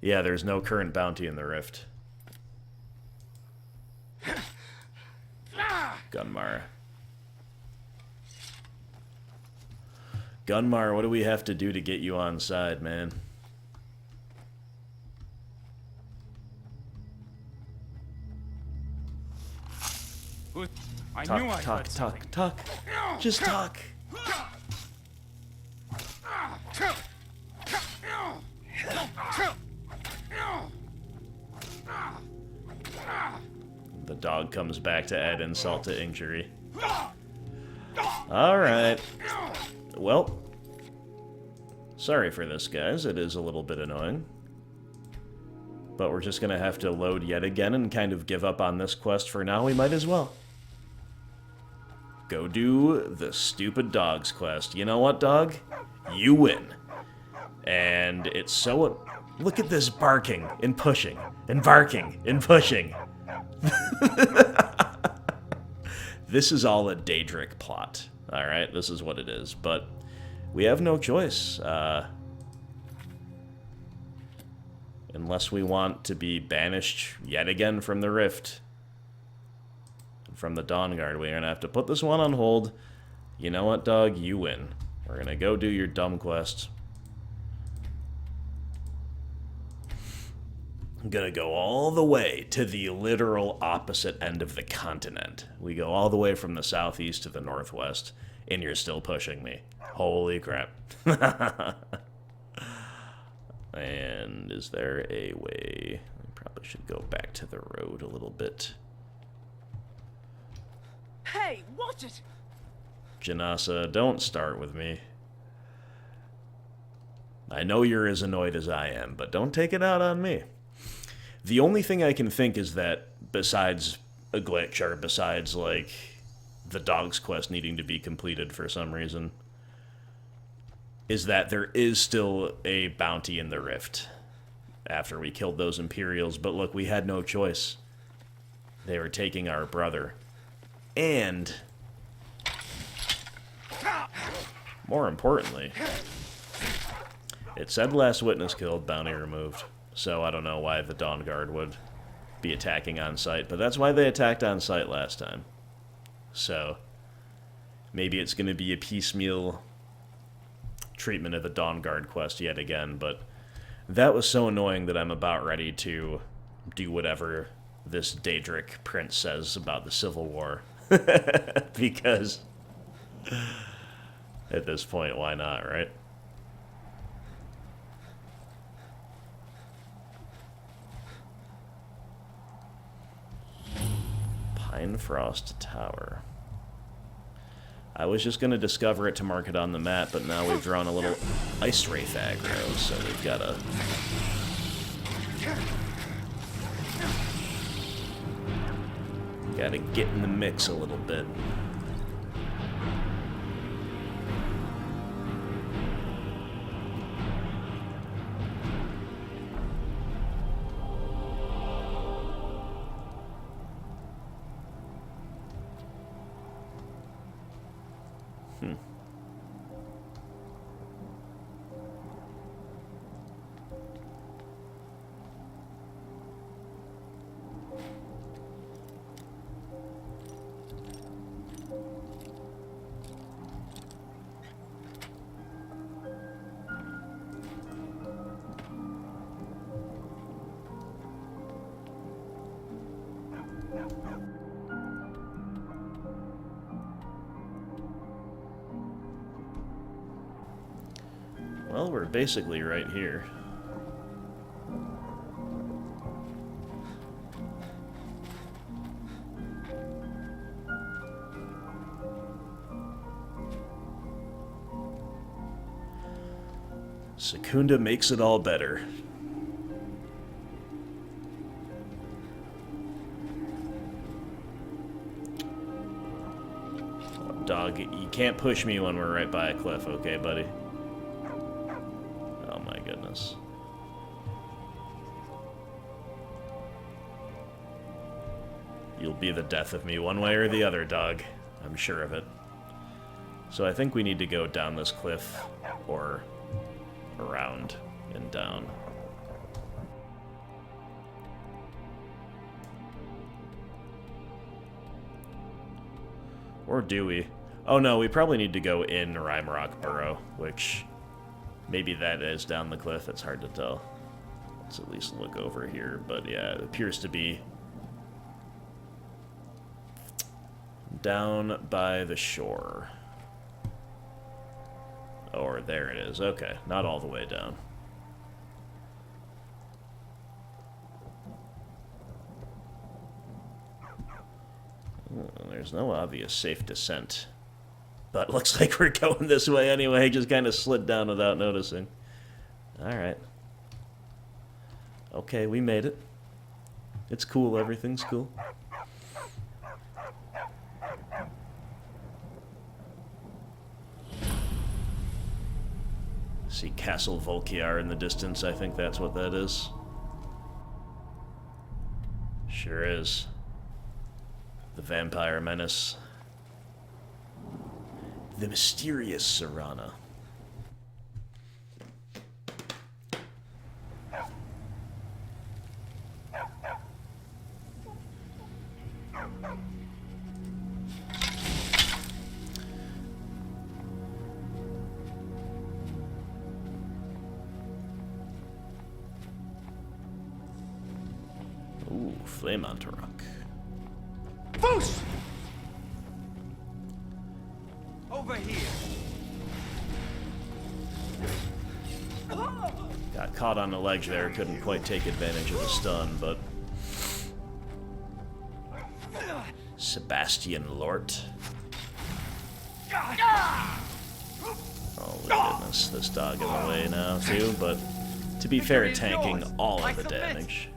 Yeah, there's no current bounty in the rift. Gunmar. Gunmar, what do we have to do to get you on side, man? Talk. Just talk. The dog comes back to add insult to injury. Alright. Well, sorry for this, guys. It is a little bit annoying. But we're just gonna have to load yet again and kind of give up on this quest for now. We might as well. Go do the stupid dogs quest. You know what, dog? You win. And it's so... Look at this barking and pushing and barking and pushing. This is all a Daedric plot. Alright, this is what it is. But we have no choice. Unless we want to be banished yet again from the Rift. From the Dawnguard. We're going to have to put this one on hold. You know what, dog? You win. We're going to go do your dumb quest. I'm going to go all the way to the literal opposite end of the continent. We go all the way from the southeast to the northwest, and you're still pushing me. Holy crap. And is there a way? I probably should go back to the road a little bit.
Hey, watch it!
Janasa, don't start with me. I know you're as annoyed as I am, but don't take it out on me. The only thing I can think is that, besides a glitch, or besides, like, the dog's quest needing to be completed for some reason, is that there is still a bounty in the Rift after we killed those Imperials, but look, we had no choice. They were taking our brother. And, more importantly, it said last witness killed, bounty removed. So I don't know why the Dawnguard would be attacking on sight, but that's why they attacked on sight last time. So maybe it's going to be a piecemeal treatment of the Dawnguard quest yet again, but that was so annoying that I'm about ready to do whatever this Daedric prince says about the Civil War. Because at this point, why not, right? Pinefrost Tower. I was just going to discover it to mark it on the map, but now we've drawn a little Ice Wraith aggro, so we've got to... Gotta get in the mix a little bit. Well, we're basically right here. Secunda makes it all better. Oh, dog, you can't push me when we're right by a cliff, okay, buddy? Oh my goodness. You'll be the death of me one way or the other, dog. I'm sure of it. So I think we need to go down this cliff, or around and down. Or do we? Oh no, we probably need to go in Rhymerock Burrow, which maybe that is down the cliff, it's hard to tell. Let's at least look over here, but yeah, it appears to be down by the shore. Or there it is. Okay, not all the way down. There's no obvious safe descent. But looks like we're going this way anyway. Just kind of slid down without noticing. Alright. Okay, we made it. It's cool. Everything's cool. See Castle Volkiar in the distance. I think that's what that is. Sure is. The vampire menace. The mysterious Serana. Ooh, Flame on Rock.
Foos! Over here.
Got caught on the ledge there, couldn't quite take advantage of the stun, but... Sebastian Lort. Oh, goodness, this dog in the way now, too, but to be fair, tanking all of the damage.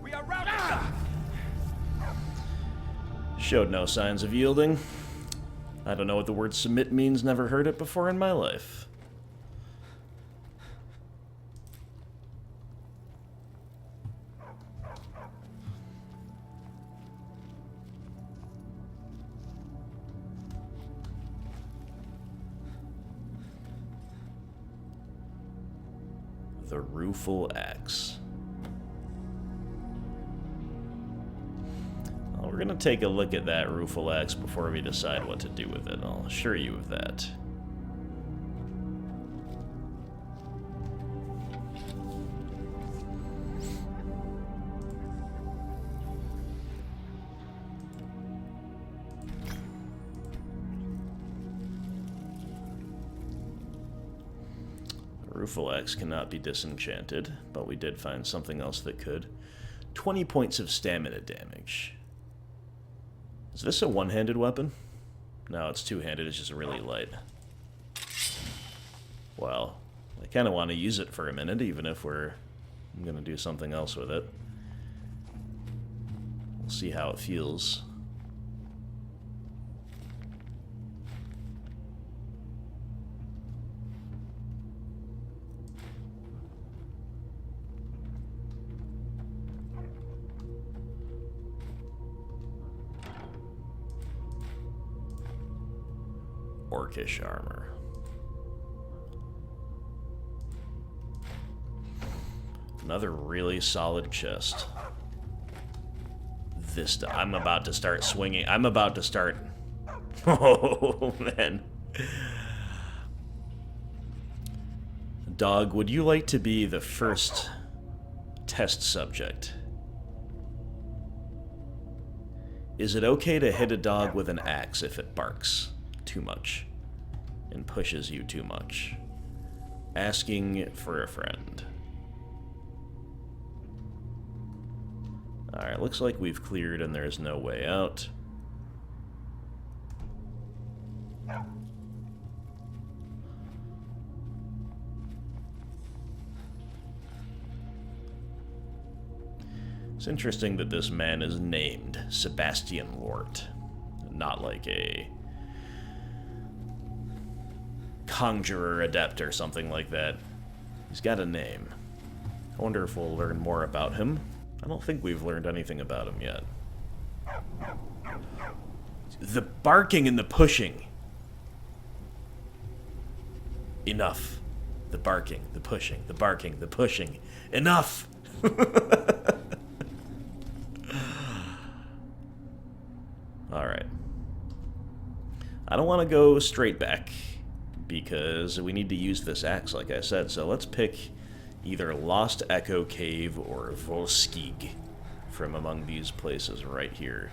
We are routed.
Showed no signs of yielding. I don't know what the word submit means, never heard it before in my life. The Rueful Axe. Well, we're gonna take a look at that Rueful Axe before we decide what to do with it. I'll assure you of that. Rueful Axe cannot be disenchanted, but we did find something else that could. 20 points of stamina damage. Is this a one-handed weapon? No, it's two-handed, it's just really light. Well, I kind of want to use it for a minute, even if I'm going to do something else with it. We'll see how it feels. Orcish armor. Another really solid chest. I'm about to start swinging. I'm about to start... Oh, man. Dog, would you like to be the first test subject? Is it okay to hit a dog with an axe if it barks too much? and pushes you too much. Asking for a friend. Alright, looks like we've cleared and there's no way out. It's interesting that this man is named Sebastian Lort, not like a conjurer adept or something like that. He's got a name. I wonder if we'll learn more about him. I don't think we've learned anything about him yet. The barking and the pushing. Enough. The barking, the pushing, the barking, the pushing. Enough! Alright. I don't want to go straight back, because we need to use this axe, like I said, so let's pick either Lost Echo Cave or Volskig from among these places right here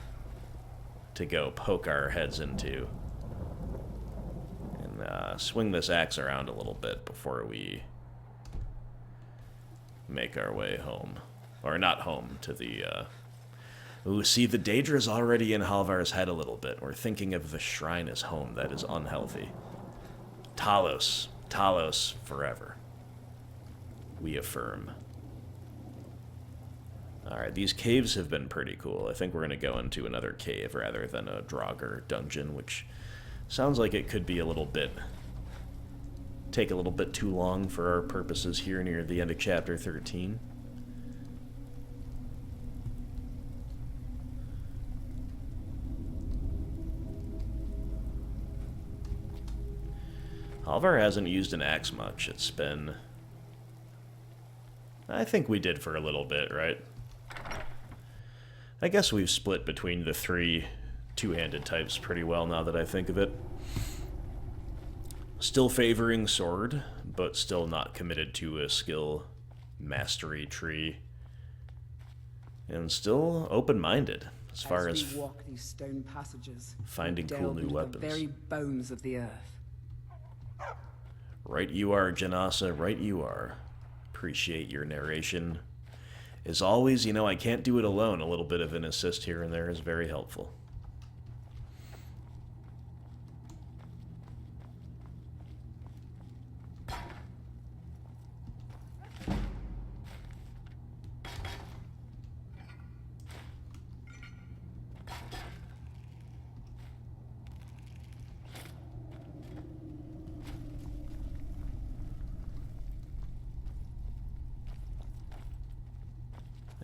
to go poke our heads into. And swing this axe around a little bit before we make our way home. Or not home, to the... Ooh, see, the Daedra's already in Halvar's head a little bit. We're thinking of the shrine as home. That is unhealthy. Talos. Talos forever. We affirm. Alright, these caves have been pretty cool. I think we're going to go into another cave rather than a Draugr dungeon, which sounds like it could be a little bit... take a little bit too long for our purposes here near the end of Chapter 13. Halvar hasn't used an axe much. It's been... I think we did for a little bit, right? I guess we've split between the three two-handed types pretty well now that I think of it. Still favoring sword, but still not committed to a skill mastery tree. And still open-minded as far as
we walk these stone passages,
finding
we
cool
delve
new
into
weapons.
The very bones of the earth.
Right you are, Janasa, right you are. Appreciate your narration. As always, you know, I can't do it alone. A little bit of an assist here and there is very helpful.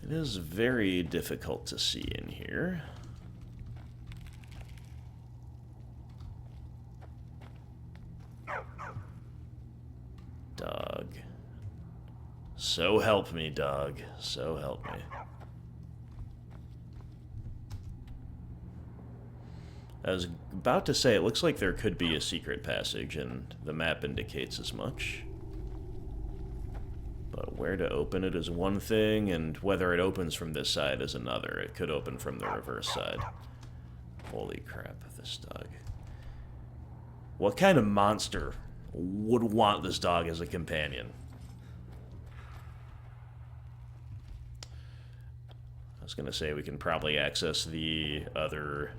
It is very difficult to see in here. Dog. So help me, dog. So help me. I was about to say, it looks like there could be a secret passage, and the map indicates as much. But where to open it is one thing, and whether it opens from this side is another. It could open from the reverse side. Holy crap, this dog. What kind of monster would want this dog as a companion? I was gonna say we can probably access the other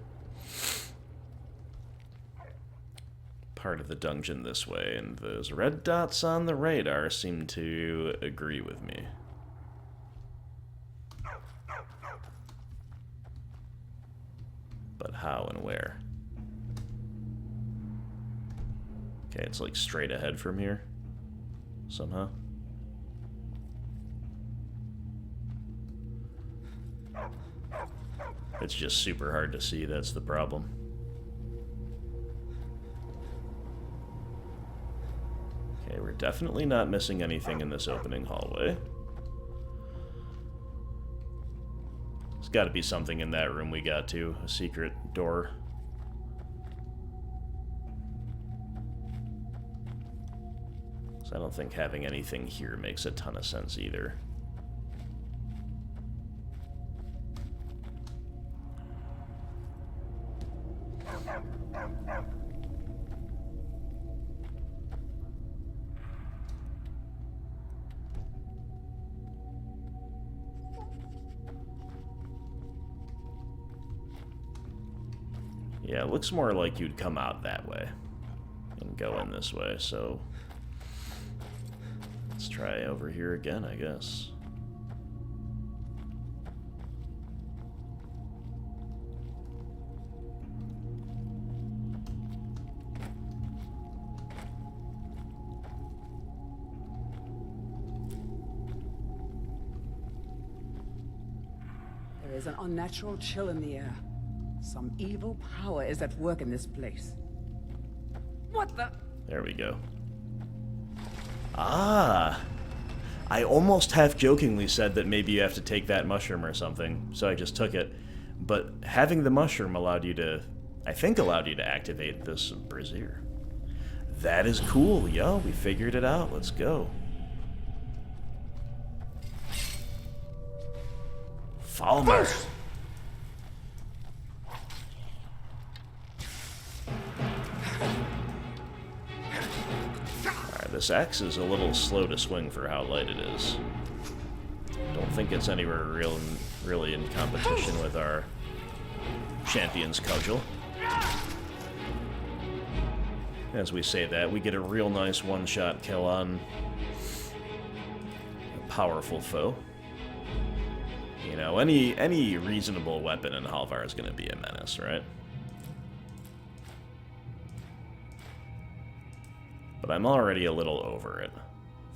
part of the dungeon this way, and those red dots on the radar seem to agree with me. But how and where? Okay, it's like straight ahead from here, somehow. It's just super hard to see, that's the problem. Okay, we're definitely not missing anything in this opening hallway. There's got to be something in that room we got to. A secret door. So I don't think having anything here makes a ton of sense either. Yeah, it looks more like you'd come out that way and go in this way, so let's try over here again, I guess.
There is an unnatural chill in the air. Some evil power is at work in this place. What the?
There we go. Ah! I almost half-jokingly said that maybe you have to take that mushroom or something, so I just took it. But having the mushroom allowed you to... I think allowed you to activate this brazier. That is cool, yo. We figured it out. Let's go. Falmer. Alright, this axe is a little slow to swing for how light it is. Don't think it's anywhere really in competition with our champion's cudgel. As we say that, we get a real nice one-shot kill on a powerful foe. You know, any reasonable weapon in Halvar is going to be a menace, right? But I'm already a little over it.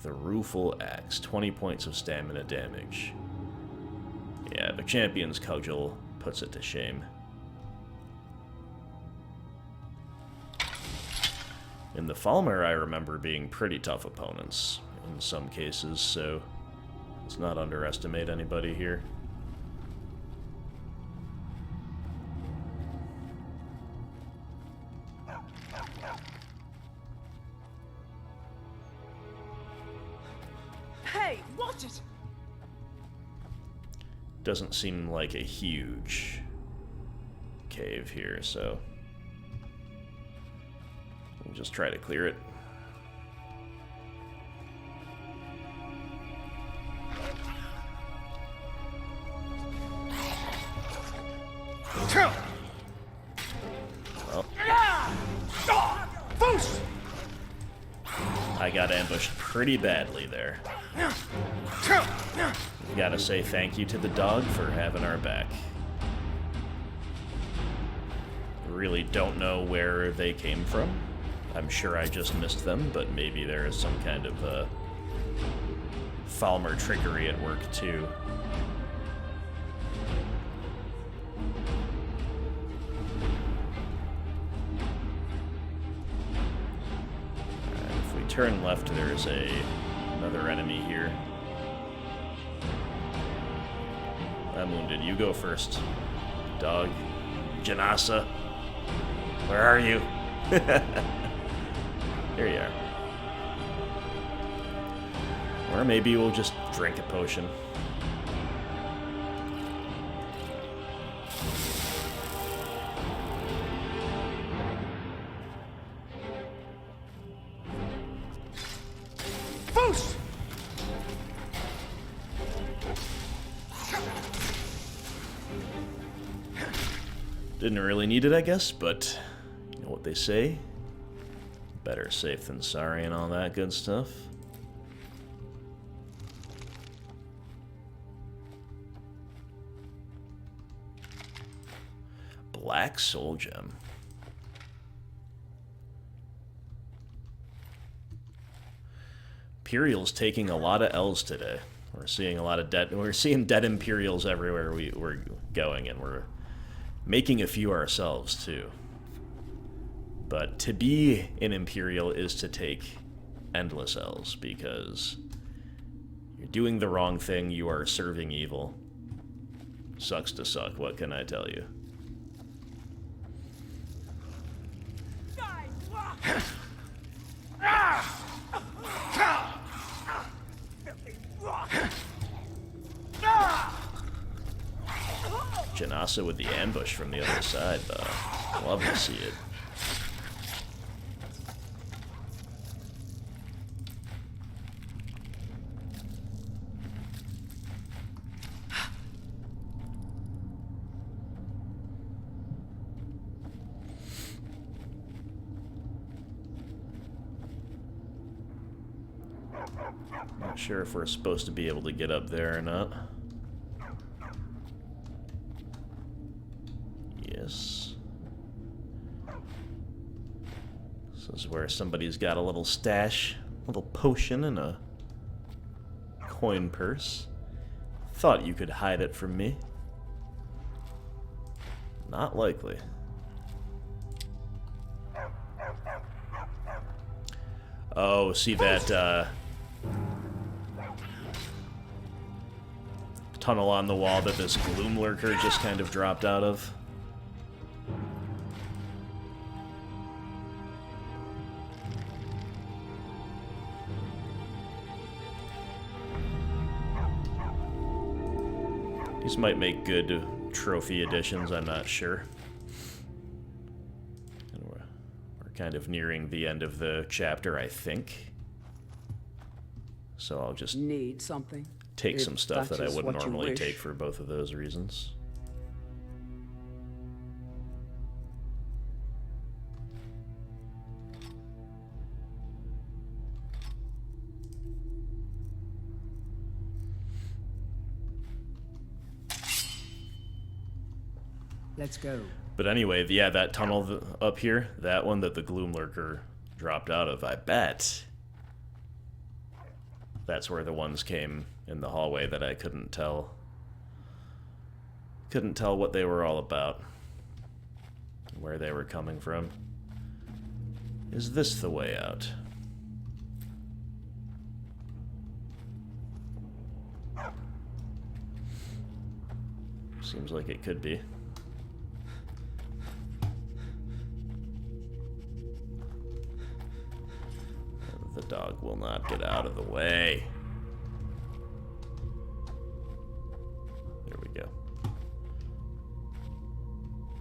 The Rueful Axe, 20 points of stamina damage. Yeah, the champion's cudgel puts it to shame. In the Falmer, I remember being pretty tough opponents in some cases, so let's not underestimate anybody here.
Hey, watch it!
Doesn't seem like a huge cave here, so we'll just try to clear it. Well, I got ambushed pretty badly there. We gotta say thank you to the dog for having our back. Really don't know where they came from. I'm sure I just missed them, but maybe there is some kind of Falmer trickery at work too. If we turn left, there's another enemy here. I'm wounded. You go first, dog. Janasa, where are you? Here you are. Or maybe we'll just drink a potion. Didn't really need it, I guess, but you know what they say? Better safe than sorry and all that good stuff. Black Soul Gem. Imperial's taking a lot of L's today. We're seeing a lot of dead. We're seeing dead Imperials everywhere we're going, and we're making a few ourselves too. But to be an Imperial is to take endless L's, because you're doing the wrong thing, you are serving evil. Sucks to suck, what can I tell you? Janasa with the ambush from the other side, though. Love to see it. Not sure if we're supposed to be able to get up there or not. Yes. This is where somebody's got a little stash, a little potion and a coin purse. Thought you could hide it from me. Not likely. Oh, see that tunnel on the wall that this gloom lurker just kind of dropped out of? These might make good trophy additions, I'm not sure. And we're kind of nearing the end of the chapter, I think. So I'll just
need something.
Take some stuff that I wouldn't
what you
normally
wish.
take for both of those reasons.
Let's go.
But anyway, yeah, that tunnel up here, that one that the Gloom Lurker dropped out of, I bet that's where the ones came in the hallway that I couldn't tell. Couldn't tell what they were all about. Where they were coming from. Is this the way out? Seems like it could be. The dog will not get out of the way. There we go.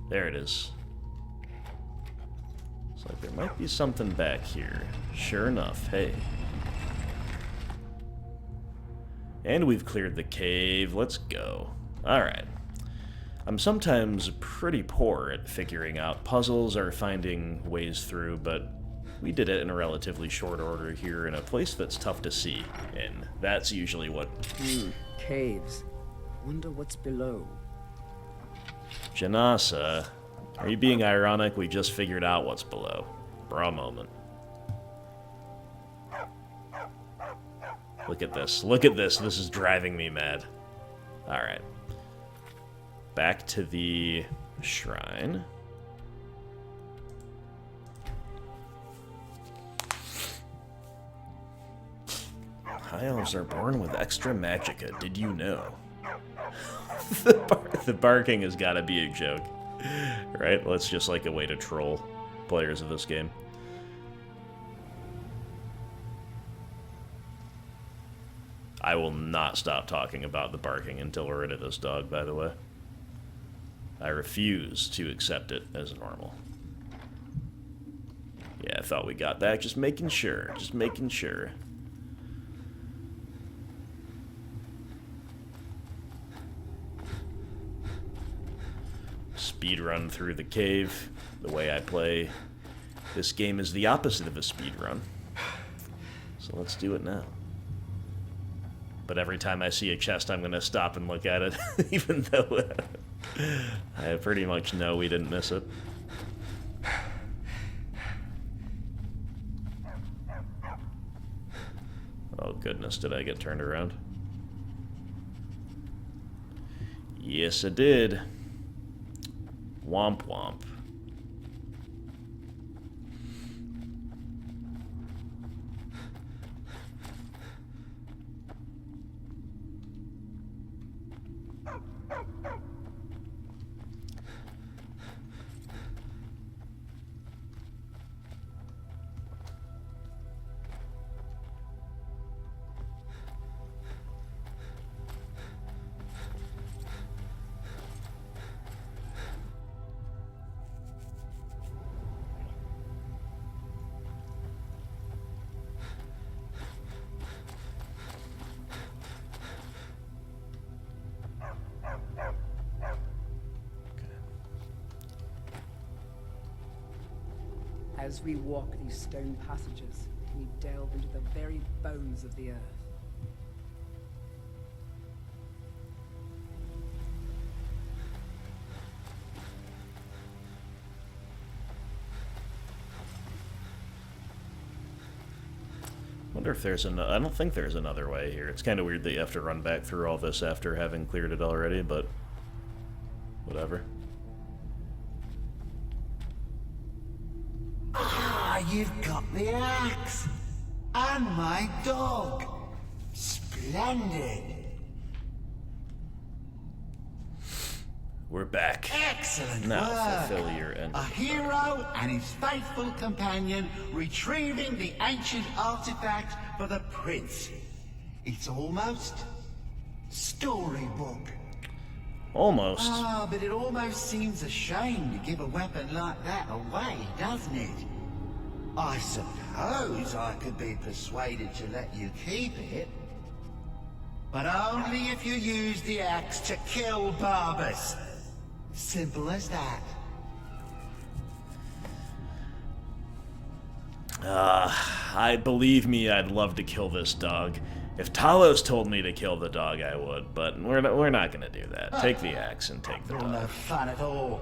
There it is. Looks like there might be something back here. Sure enough, hey. And we've cleared the cave. Let's go. Alright. I'm sometimes pretty poor at figuring out puzzles or finding ways through, but we did it in a relatively short order here in a place that's tough to see, and that's usually what...
Caves. Wonder what's below.
Janasa, are you being ironic? We just figured out what's below. For a moment. Look at this. Look at this. This is driving me mad. Alright. Back to the shrine. High elves are born with extra magicka. Did you know? The barking has got to be a joke. Right? Well, it's just like a way to troll players of this game. I will not stop talking about the barking until we're rid of this dog, by the way. I refuse to accept it as normal. Yeah, I thought we got that. Just making sure. Just making sure. Speed run through the cave. The way I play this game is the opposite of a speed run. So let's do it now. But every time I see a chest, I'm going to stop and look at it, even though I pretty much know we didn't miss it. Oh goodness, did I get turned around? Yes, I did. Womp womp.
As we walk these stone passages, we delve into the very bones of the earth.
wonder if there's an... I don't think there's another way here. It's kind of weird that you have to run back through all this after having cleared it already, but... whatever.
Ah, you've got the axe! And my dog! Splendid!
We're back.
Excellent
now
work!
fulfill your end.
A hero and his faithful companion retrieving the ancient artifact for the prince. It's almost... storybook.
Almost.
Ah, but it almost seems a shame to give a weapon like that away, doesn't it? I suppose I could be persuaded to let you keep it. But only if you use the axe to kill Barbas. Simple as that.
Believe me, I'd love to kill this dog. If Talos told me to kill the dog, I would, but we're not gonna do that. Take the axe and take the
You're
dog.
no fun at all.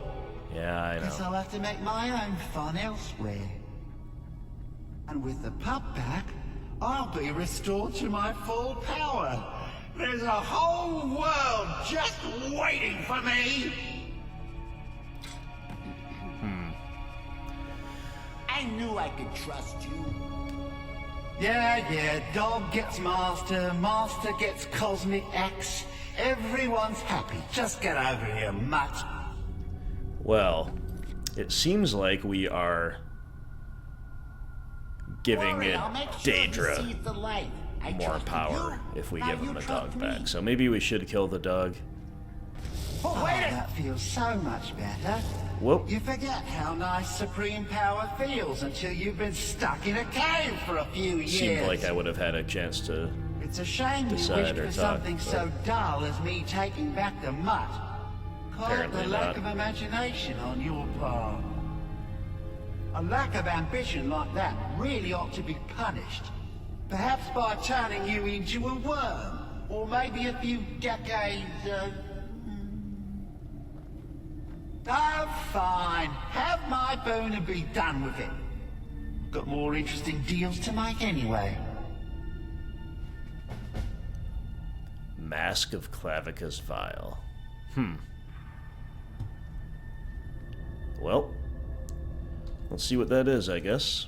Yeah, I
Guess
know.
I'll have to make my own fun elsewhere. And with the pup back, I'll be restored to my full power. There's a whole world just waiting for me! I knew I could trust you. Yeah, dog gets master, master gets cosmic axe. Everyone's happy. Just get over here, mutt.
Well, it seems like we are giving
Worry, I'll make sure he
Daedra
sees the light. I
more
trusted
power
you.
if we
Now
give him
you
the
trust
dog
me.
back. So maybe we should kill the dog.
Oh, that feels so much better.
Whoop.
You forget how nice supreme power feels until you've been stuck in a cave for a few years.
Seemed like I would have had a chance to
It's a shame you
decide
wished
or
for
talk,
something
but-
so dull as me taking back the mutt. Call it
Apparently
the lack
not.
of imagination on your part. A lack of ambition like that really ought to be punished. Perhaps by turning you into a worm, or maybe a few decades, Oh, fine. Have my boon and be done with it. Got more interesting deals to make anyway.
Mask of Clavicus Vial. Well, let's see what that is, I guess.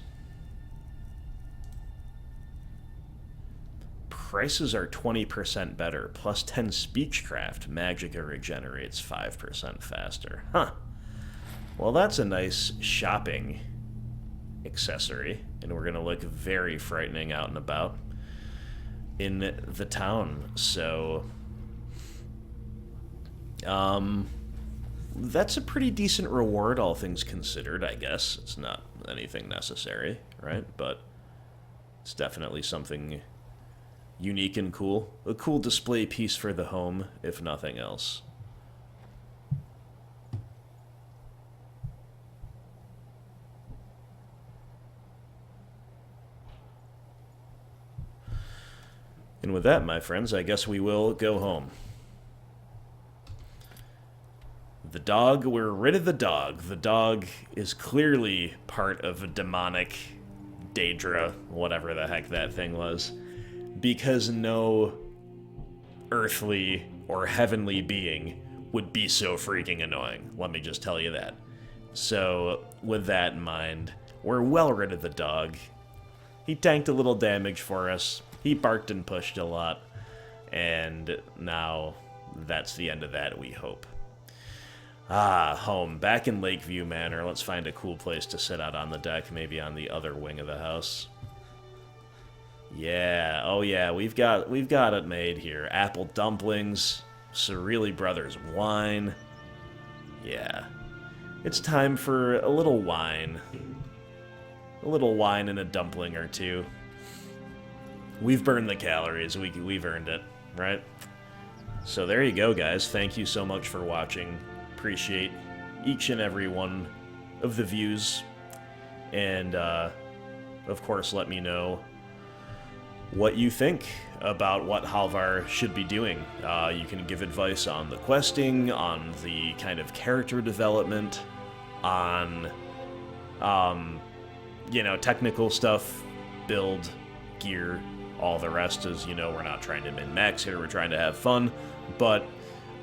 Prices are 20% better, plus 10 speechcraft. Magicka regenerates 5% faster. Huh. Well, that's a nice shopping accessory, and we're gonna look very frightening out and about in the town. So, that's a pretty decent reward, all things considered, I guess. It's not anything necessary, right? But it's definitely something unique and cool. A cool display piece for the home, if nothing else. And with that, my friends, I guess we will go home. The dog, we're rid of the dog. The dog is clearly part of a demonic Daedra, whatever the heck that thing was, because no earthly or heavenly being would be so freaking annoying. Let me just tell you that. So, with that in mind, we're well rid of the dog. He tanked a little damage for us. He barked and pushed a lot. And now that's the end of that, we hope. Ah, home. Back in Lakeview Manor. Let's find a cool place to sit out on the deck, maybe on the other wing of the house. Yeah, oh yeah, we've got it made here. Apple dumplings, Cirilli Brothers wine. Yeah. It's time for a little wine. A little wine and a dumpling or two. We've burned the calories. We've earned it, right? So there you go, guys. Thank you so much for watching. Appreciate each and every one of the views. And, of course, let me know what you think about what Halvar should be doing. You can give advice on the questing, on the kind of character development, on, you know, technical stuff, build, gear. All the rest is, you know, we're not trying to min-max here, we're trying to have fun, but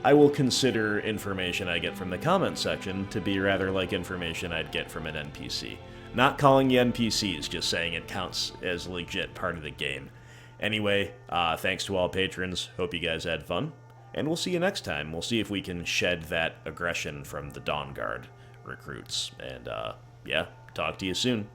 I will consider information I get from the comments section to be rather like information I'd get from an NPC. Not calling you NPCs, just saying it counts as legit part of the game. Anyway, thanks to all patrons, hope you guys had fun, and we'll see you next time. We'll see if we can shed that aggression from the Dawn Guard recruits, and yeah, talk to you soon.